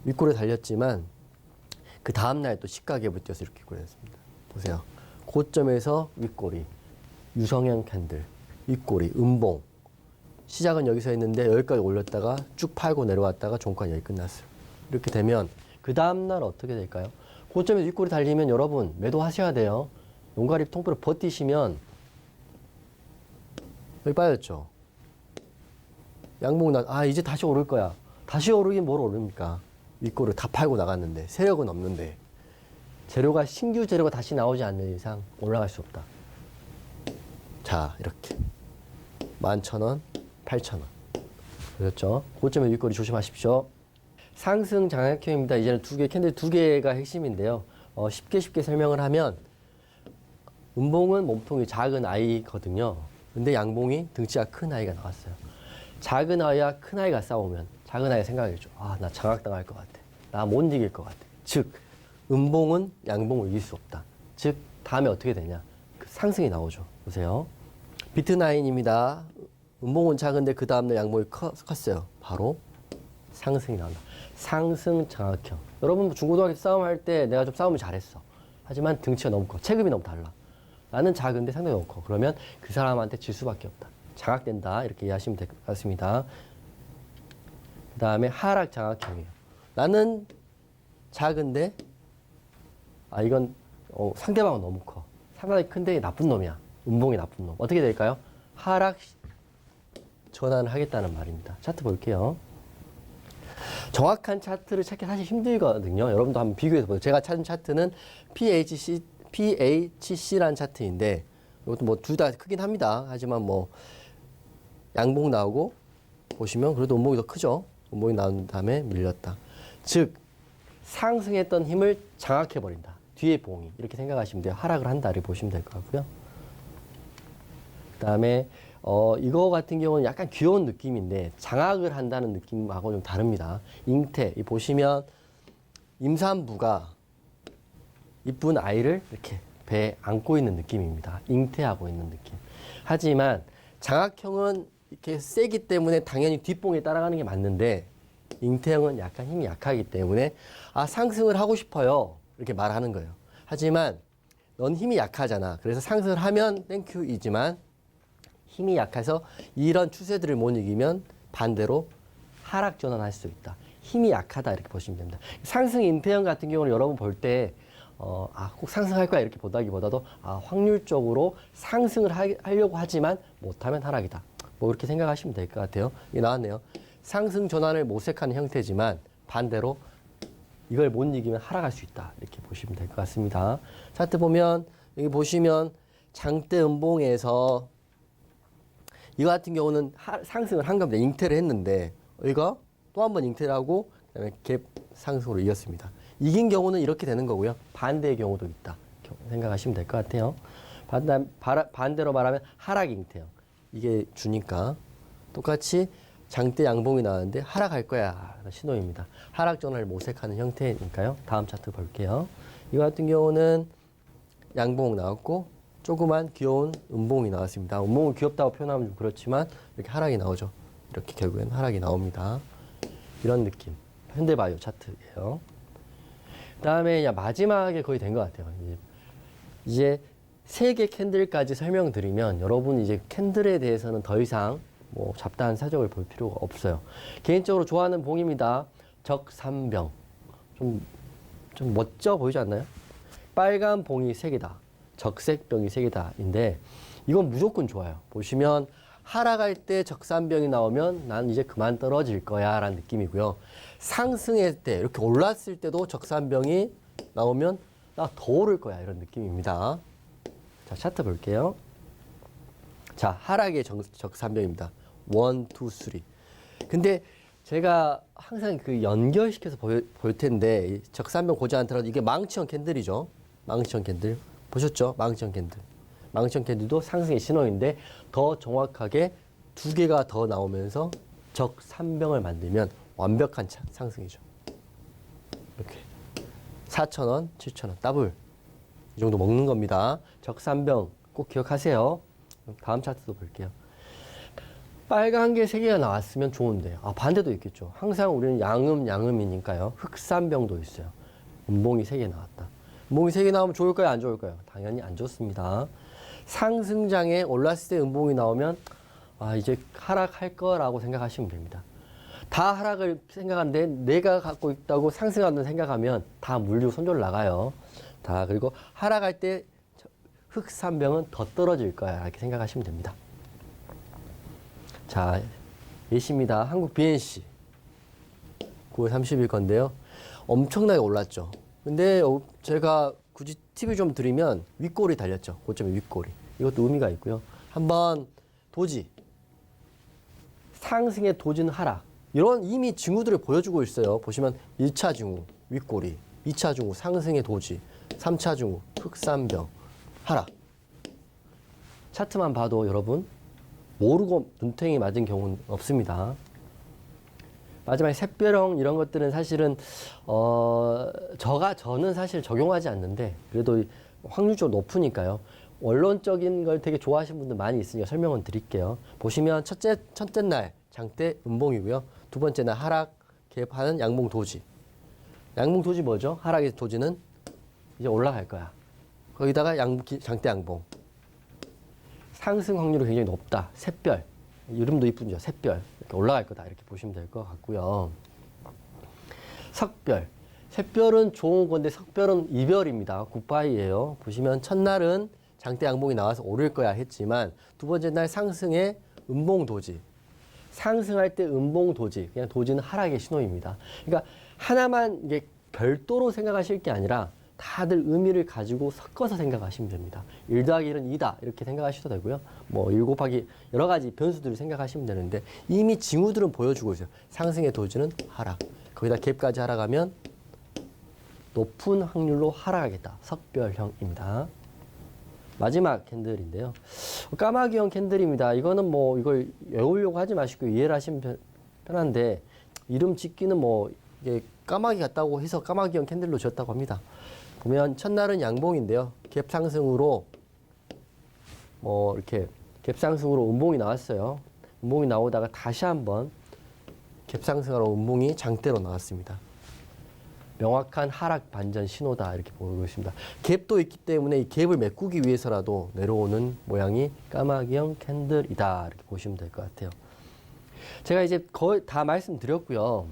윗꼬리 달렸지만 그 다음날 또 시가갭을 띄어서 이렇게 윗꼬리 했습니다. 보세요. 고점에서 윗꼬리, 유성형 캔들, 윗꼬리, 음봉. 시작은 여기서 했는데 여기까지 올렸다가 쭉 팔고 내려왔다가 종가는 여기 끝났어요. 이렇게 되면 그 다음날 어떻게 될까요? 고점에서 윗꼬리 달리면 여러분 매도하셔야 돼요. 용가리 통보를 버티시면 여기 빠졌죠. 양봉 이제 다시 오를 거야. 다시 오르긴 뭘 오릅니까? 윗꼬리 다 팔고 나갔는데 세력은 없는데 신규 재료가 다시 나오지 않는 이상 올라갈 수 없다. 자, 이렇게 11,000원, 8,000원. 그렇죠? 고점에 윗꼬리 조심하십시오. 상승 장악형입니다. 이제는 캔들 두 개가 핵심인데요. 쉽게 설명을 하면 음봉은 몸통이 작은 아이거든요. 근데 양봉이 등치가 큰 아이가 나왔어요. 작은 아이와 큰 아이가 싸우면 작은 아이가 생각하겠죠. 나 장악당할 것 같아. 나 못 이길 것 같아. 즉 음봉은 양봉을 이길 수 없다. 즉 다음에 어떻게 되냐? 상승이 나오죠. 보세요. 비트9입니다. 음봉은 작은데 그 다음날 양봉이 컸어요. 바로 상승이 나온다. 상승 장악형. 여러분 중고등학교 싸움할 때 내가 좀 싸움을 잘했어. 하지만 등치가 너무 커. 체급이 너무 달라. 나는 작은데 상당히 너무 커. 그러면 그 사람한테 질 수밖에 없다. 장악된다. 이렇게 이해하시면 될 것 같습니다. 그 다음에 하락 장악형이에요. 나는 작은데 이건 상대방은 너무 커. 상당히 큰데 나쁜 놈이야. 음봉이 나쁜 놈. 어떻게 될까요? 하락 전환을 하겠다는 말입니다. 차트 볼게요. 정확한 차트를 찾기 사실 힘들거든요. 여러분도 한번 비교해서 보세요. 제가 찾은 차트는 PHC라는 차트인데 이것도 뭐 둘 다 크긴 합니다. 하지만 뭐 양봉 나오고 보시면 그래도 음봉이 더 크죠. 음봉이 나온 다음에 밀렸다. 즉 상승했던 힘을 장악해버린다. 뒤에 봉이 이렇게 생각하시면 돼요. 하락을 한다 이렇게 보시면 될 것 같고요. 그 다음에 이거 같은 경우는 약간 귀여운 느낌인데 장악을 한다는 느낌하고 좀 다릅니다. 잉태 보시면 임산부가 이쁜 아이를 이렇게 배에 안고 있는 느낌입니다. 잉태하고 있는 느낌. 하지만 장악형은 이렇게 세기 때문에 당연히 뒷봉에 따라가는 게 맞는데 잉태형은 약간 힘이 약하기 때문에 상승을 하고 싶어요. 이렇게 말하는 거예요. 하지만 넌 힘이 약하잖아. 그래서 상승을 하면 땡큐이지만 힘이 약해서 이런 추세들을 못 이기면 반대로 하락 전환할 수 있다. 힘이 약하다 이렇게 보시면 됩니다. 상승 잉태형 같은 경우는 여러분 볼 때 꼭 상승할 거야 이렇게 보다기보다도 확률적으로 상승을 하려고 하지만 못하면 하락이다. 뭐 이렇게 생각하시면 될 것 같아요. 이게 나왔네요. 상승 전환을 모색하는 형태지만 반대로 이걸 못 이기면 하락할 수 있다. 이렇게 보시면 될 것 같습니다. 차트 보면 여기 보시면 장대 음봉에서 이거 같은 경우는 상승을 한 겁니다. 잉태를 했는데 이거 또 한 번 잉태를 하고 그다음에 갭 상승으로 이었습니다. 이긴 경우는 이렇게 되는 거고요. 반대의 경우도 있다. 생각하시면 될 것 같아요. 반대로 말하면 하락 잉태형. 이게 주니까 똑같이 장대 양봉이 나왔는데 하락할 거야. 신호입니다. 하락 전환을 모색하는 형태니까요. 다음 차트 볼게요. 이거 같은 경우는 양봉 나왔고 조그만 귀여운 음봉이 나왔습니다. 음봉을 귀엽다고 표현하면 좀 그렇지만 이렇게 하락이 나오죠. 이렇게 결국엔 하락이 나옵니다. 이런 느낌. 현대바이오 차트예요. 그다음에 마지막에 거의 된 것 같아요. 이제 3개 캔들까지 설명드리면 여러분 이제 캔들에 대해서는 더 이상 뭐 잡다한 사정을 볼 필요가 없어요. 개인적으로 좋아하는 봉입니다. 적삼병. 좀 멋져 보이지 않나요? 빨간 봉이 3개다. 적색병이 3개다인데 이건 무조건 좋아요. 보시면 하락할 때 적삼병이 나오면 난 이제 그만 떨어질 거야 라는 느낌이고요. 상승할 때 이렇게 올랐을 때도 적삼병이 나오면 나 더 오를 거야 이런 느낌입니다. 자, 차트 볼게요. 자, 하락의 적삼병입니다. 1, 2, 3. 근데 제가 항상 그 연결시켜서 볼 텐데 적삼병 보지 않더라도 이게 망치형 캔들이죠. 망치형 캔들. 보셨죠? 망치형 캔들. 망치형 캔들도 상승의 신호인데 더 정확하게 2개가 더 나오면서 적삼병을 만들면 완벽한 상승이죠. 이렇게 4,000원, 7,000원 더블 이 정도 먹는 겁니다. 적삼병 꼭 기억하세요. 다음 차트도 볼게요. 빨간 게 3개가 나왔으면 좋은데 반대도 있겠죠. 항상 우리는 양음이니까요. 흑삼병도 있어요. 음봉이 3개 나왔다. 음봉이 3개 나오면 좋을까요? 안 좋을까요? 당연히 안 좋습니다. 상승장에 올랐을 때 음봉이 나오면 이제 하락할 거라고 생각하시면 됩니다. 다 하락을 생각하는데 내가 갖고 있다고 상승한다고 생각하면 다 물리고 손절 나가요. 그리고 하락할 때 흑산병은 더 떨어질 거야 이렇게 생각하시면 됩니다. 자, 예시입니다. 한국 BNC 9월 30일 건데요. 엄청나게 올랐죠. 근데 제가 굳이 팁을 좀 드리면 윗골이 달렸죠. 고점의 윗골이. 이것도 의미가 있고요. 한번 도지, 상승의 도지는 하락. 이런 이미 징후들을 보여주고 있어요. 보시면 1차 징후, 윗골이, 2차 징후, 상승의 도지, 3차 징후, 흑산병, 하락. 차트만 봐도 여러분 모르고 눈탱이 맞은 경우는 없습니다. 마지막에 샛별형 이런 것들은 사실은 저는 사실 적용하지 않는데 그래도 확률적으로 높으니까요. 원론적인 걸 되게 좋아하시는 분들 많이 있으니까 설명은 드릴게요. 보시면 첫째 날 장대 음봉이고요. 두 번째 날 하락 개입하는 양봉 도지. 양봉 도지 뭐죠? 하락의 도지는 이제 올라갈 거야. 거기다가 장대 양봉. 상승 확률이 굉장히 높다. 샛별. 이름도 이쁘죠. 샛별. 이렇게 올라갈 거다. 이렇게 보시면 될 것 같고요. 석별. 샛별은 좋은 건데 석별은 이별입니다. 굿바이예요. 보시면 첫날은 장대 양봉이 나와서 오를 거야 했지만 두 번째 날 상승의 음봉 도지. 상승할 때 음봉 도지. 그냥 도지는 하락의 신호입니다. 그러니까 하나만 이게 별도로 생각하실 게 아니라 다들 의미를 가지고 섞어서 생각하시면 됩니다. 1 더하기 1은 2다 이렇게 생각하셔도 되고요. 뭐 1 곱하기 여러 가지 변수들을 생각하시면 되는데 이미 징후들은 보여주고 있어요. 상승의 도지는 하락. 거기다 갭까지 하락하면 높은 확률로 하락하겠다. 석별형입니다. 마지막 캔들인데요. 까마귀형 캔들입니다. 이거는 뭐 이걸 외우려고 하지 마시고 이해를 하시면 편한데 이름 짓기는 뭐 이게 까마귀 같다고 해서 까마귀형 캔들로 지었다고 합니다. 보면 첫날은 양봉인데요. 갭 상승으로 뭐 이렇게 갭 상승으로 음봉이 나왔어요. 음봉이 나오다가 다시 한번 갭 상승하러 음봉이 장대로 나왔습니다. 명확한 하락 반전 신호다 이렇게 보고 있습니다. 갭도 있기 때문에 이 갭을 메꾸기 위해서라도 내려오는 모양이 까마귀형 캔들이다 이렇게 보시면 될 것 같아요. 제가 이제 거의 다 말씀드렸고요.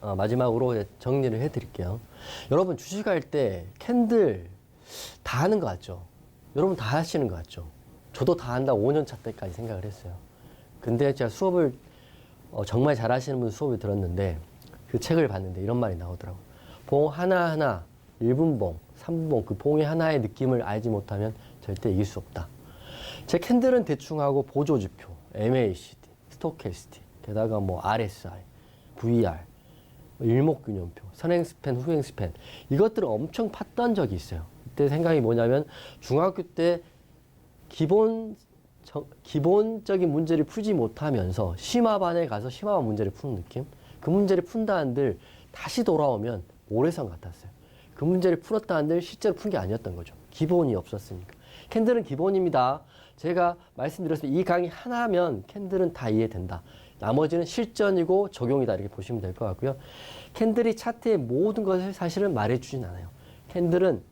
마지막으로 정리를 해드릴게요. 여러분 주식할 때 캔들 다 하는 것 같죠? 여러분 다 하시는 것 같죠? 저도 다 한다고 5년 차 때까지 생각을 했어요. 근데 제가 수업을 정말 잘하시는 분 수업을 들었는데 그 책을 봤는데 이런 말이 나오더라고요. 봉 하나하나 1분봉, 3분봉 그 봉의 하나의 느낌을 알지 못하면 절대 이길 수 없다. 제 캔들은 대충 하고 보조지표, MACD, 스토캐스틱, 게다가 뭐 RSI, VR, 일목균형표, 선행스팬, 후행스팬 이것들을 엄청 팠던 적이 있어요. 그때 생각이 뭐냐면 중학교 때 기본적인 문제를 풀지 못하면서 심화반에 가서 심화반 문제를 푸는 느낌? 그 문제를 푼다 한들 다시 돌아오면 모래성 같았어요. 그 문제를 풀었다 한들 실제로 푼 게 아니었던 거죠. 기본이 없었으니까. 캔들은 기본입니다. 제가 말씀드렸습니다. 이 강의 하나면 캔들은 다 이해된다. 나머지는 실전이고 적용이다 이렇게 보시면 될 것 같고요. 캔들이 차트의 모든 것을 사실은 말해주진 않아요. 캔들은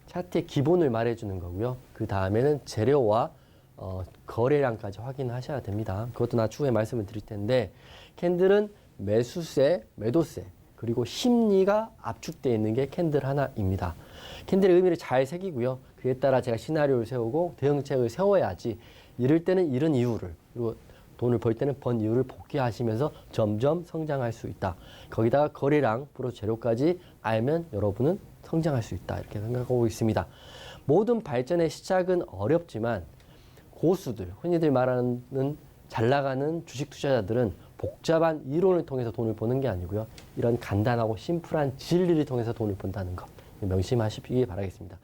차트의 기본을 말해주는 거고요. 그 다음에는 재료와 거래량까지 확인하셔야 됩니다. 그것도 나 추후에 말씀을 드릴 텐데 캔들은 매수세, 매도세 그리고 심리가 압축되어 있는 게 캔들 하나입니다. 캔들의 의미를 잘 새기고요. 그에 따라 제가 시나리오를 세우고 대응책을 세워야지 이럴 때는 이런 이유를 그리고 돈을 벌 때는 번 이유를 복귀하시면서 점점 성장할 수 있다. 거기다가 거래량, 프로 재료까지 알면 여러분은 성장할 수 있다. 이렇게 생각하고 있습니다. 모든 발전의 시작은 어렵지만 고수들, 흔히들 말하는 잘 나가는 주식 투자자들은 복잡한 이론을 통해서 돈을 버는 게 아니고요. 이런 간단하고 심플한 진리를 통해서 돈을 번다는 것 명심하시기 바라겠습니다.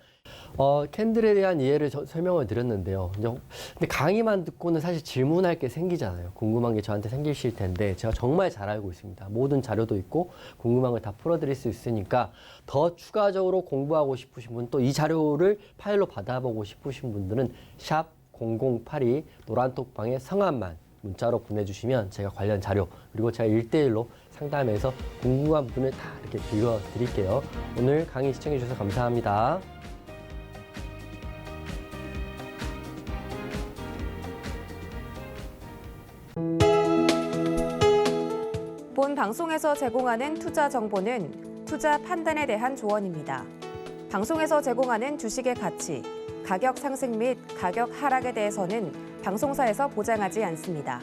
캔들에 대한 이해를 설명을 드렸는데요. 근데 강의만 듣고는 사실 질문할 게 생기잖아요. 궁금한 게 저한테 생기실 텐데 제가 정말 잘 알고 있습니다. 모든 자료도 있고 궁금한 걸 다 풀어드릴 수 있으니까 더 추가적으로 공부하고 싶으신 분 또 이 자료를 파일로 받아보고 싶으신 분들은 샵 0082 노란톡방에 성함만 문자로 보내주시면 제가 관련 자료 그리고 제가 1대1로 상담해서 궁금한 부분을 다 이렇게 드릴게요. 오늘 강의 시청해 주셔서 감사합니다. 본 방송에서 제공하는 투자 정보는 투자 판단에 대한 조언입니다. 방송에서 제공하는 주식의 가치, 가격 상승 및 가격 하락에 대해서는 방송사에서 보장하지 않습니다.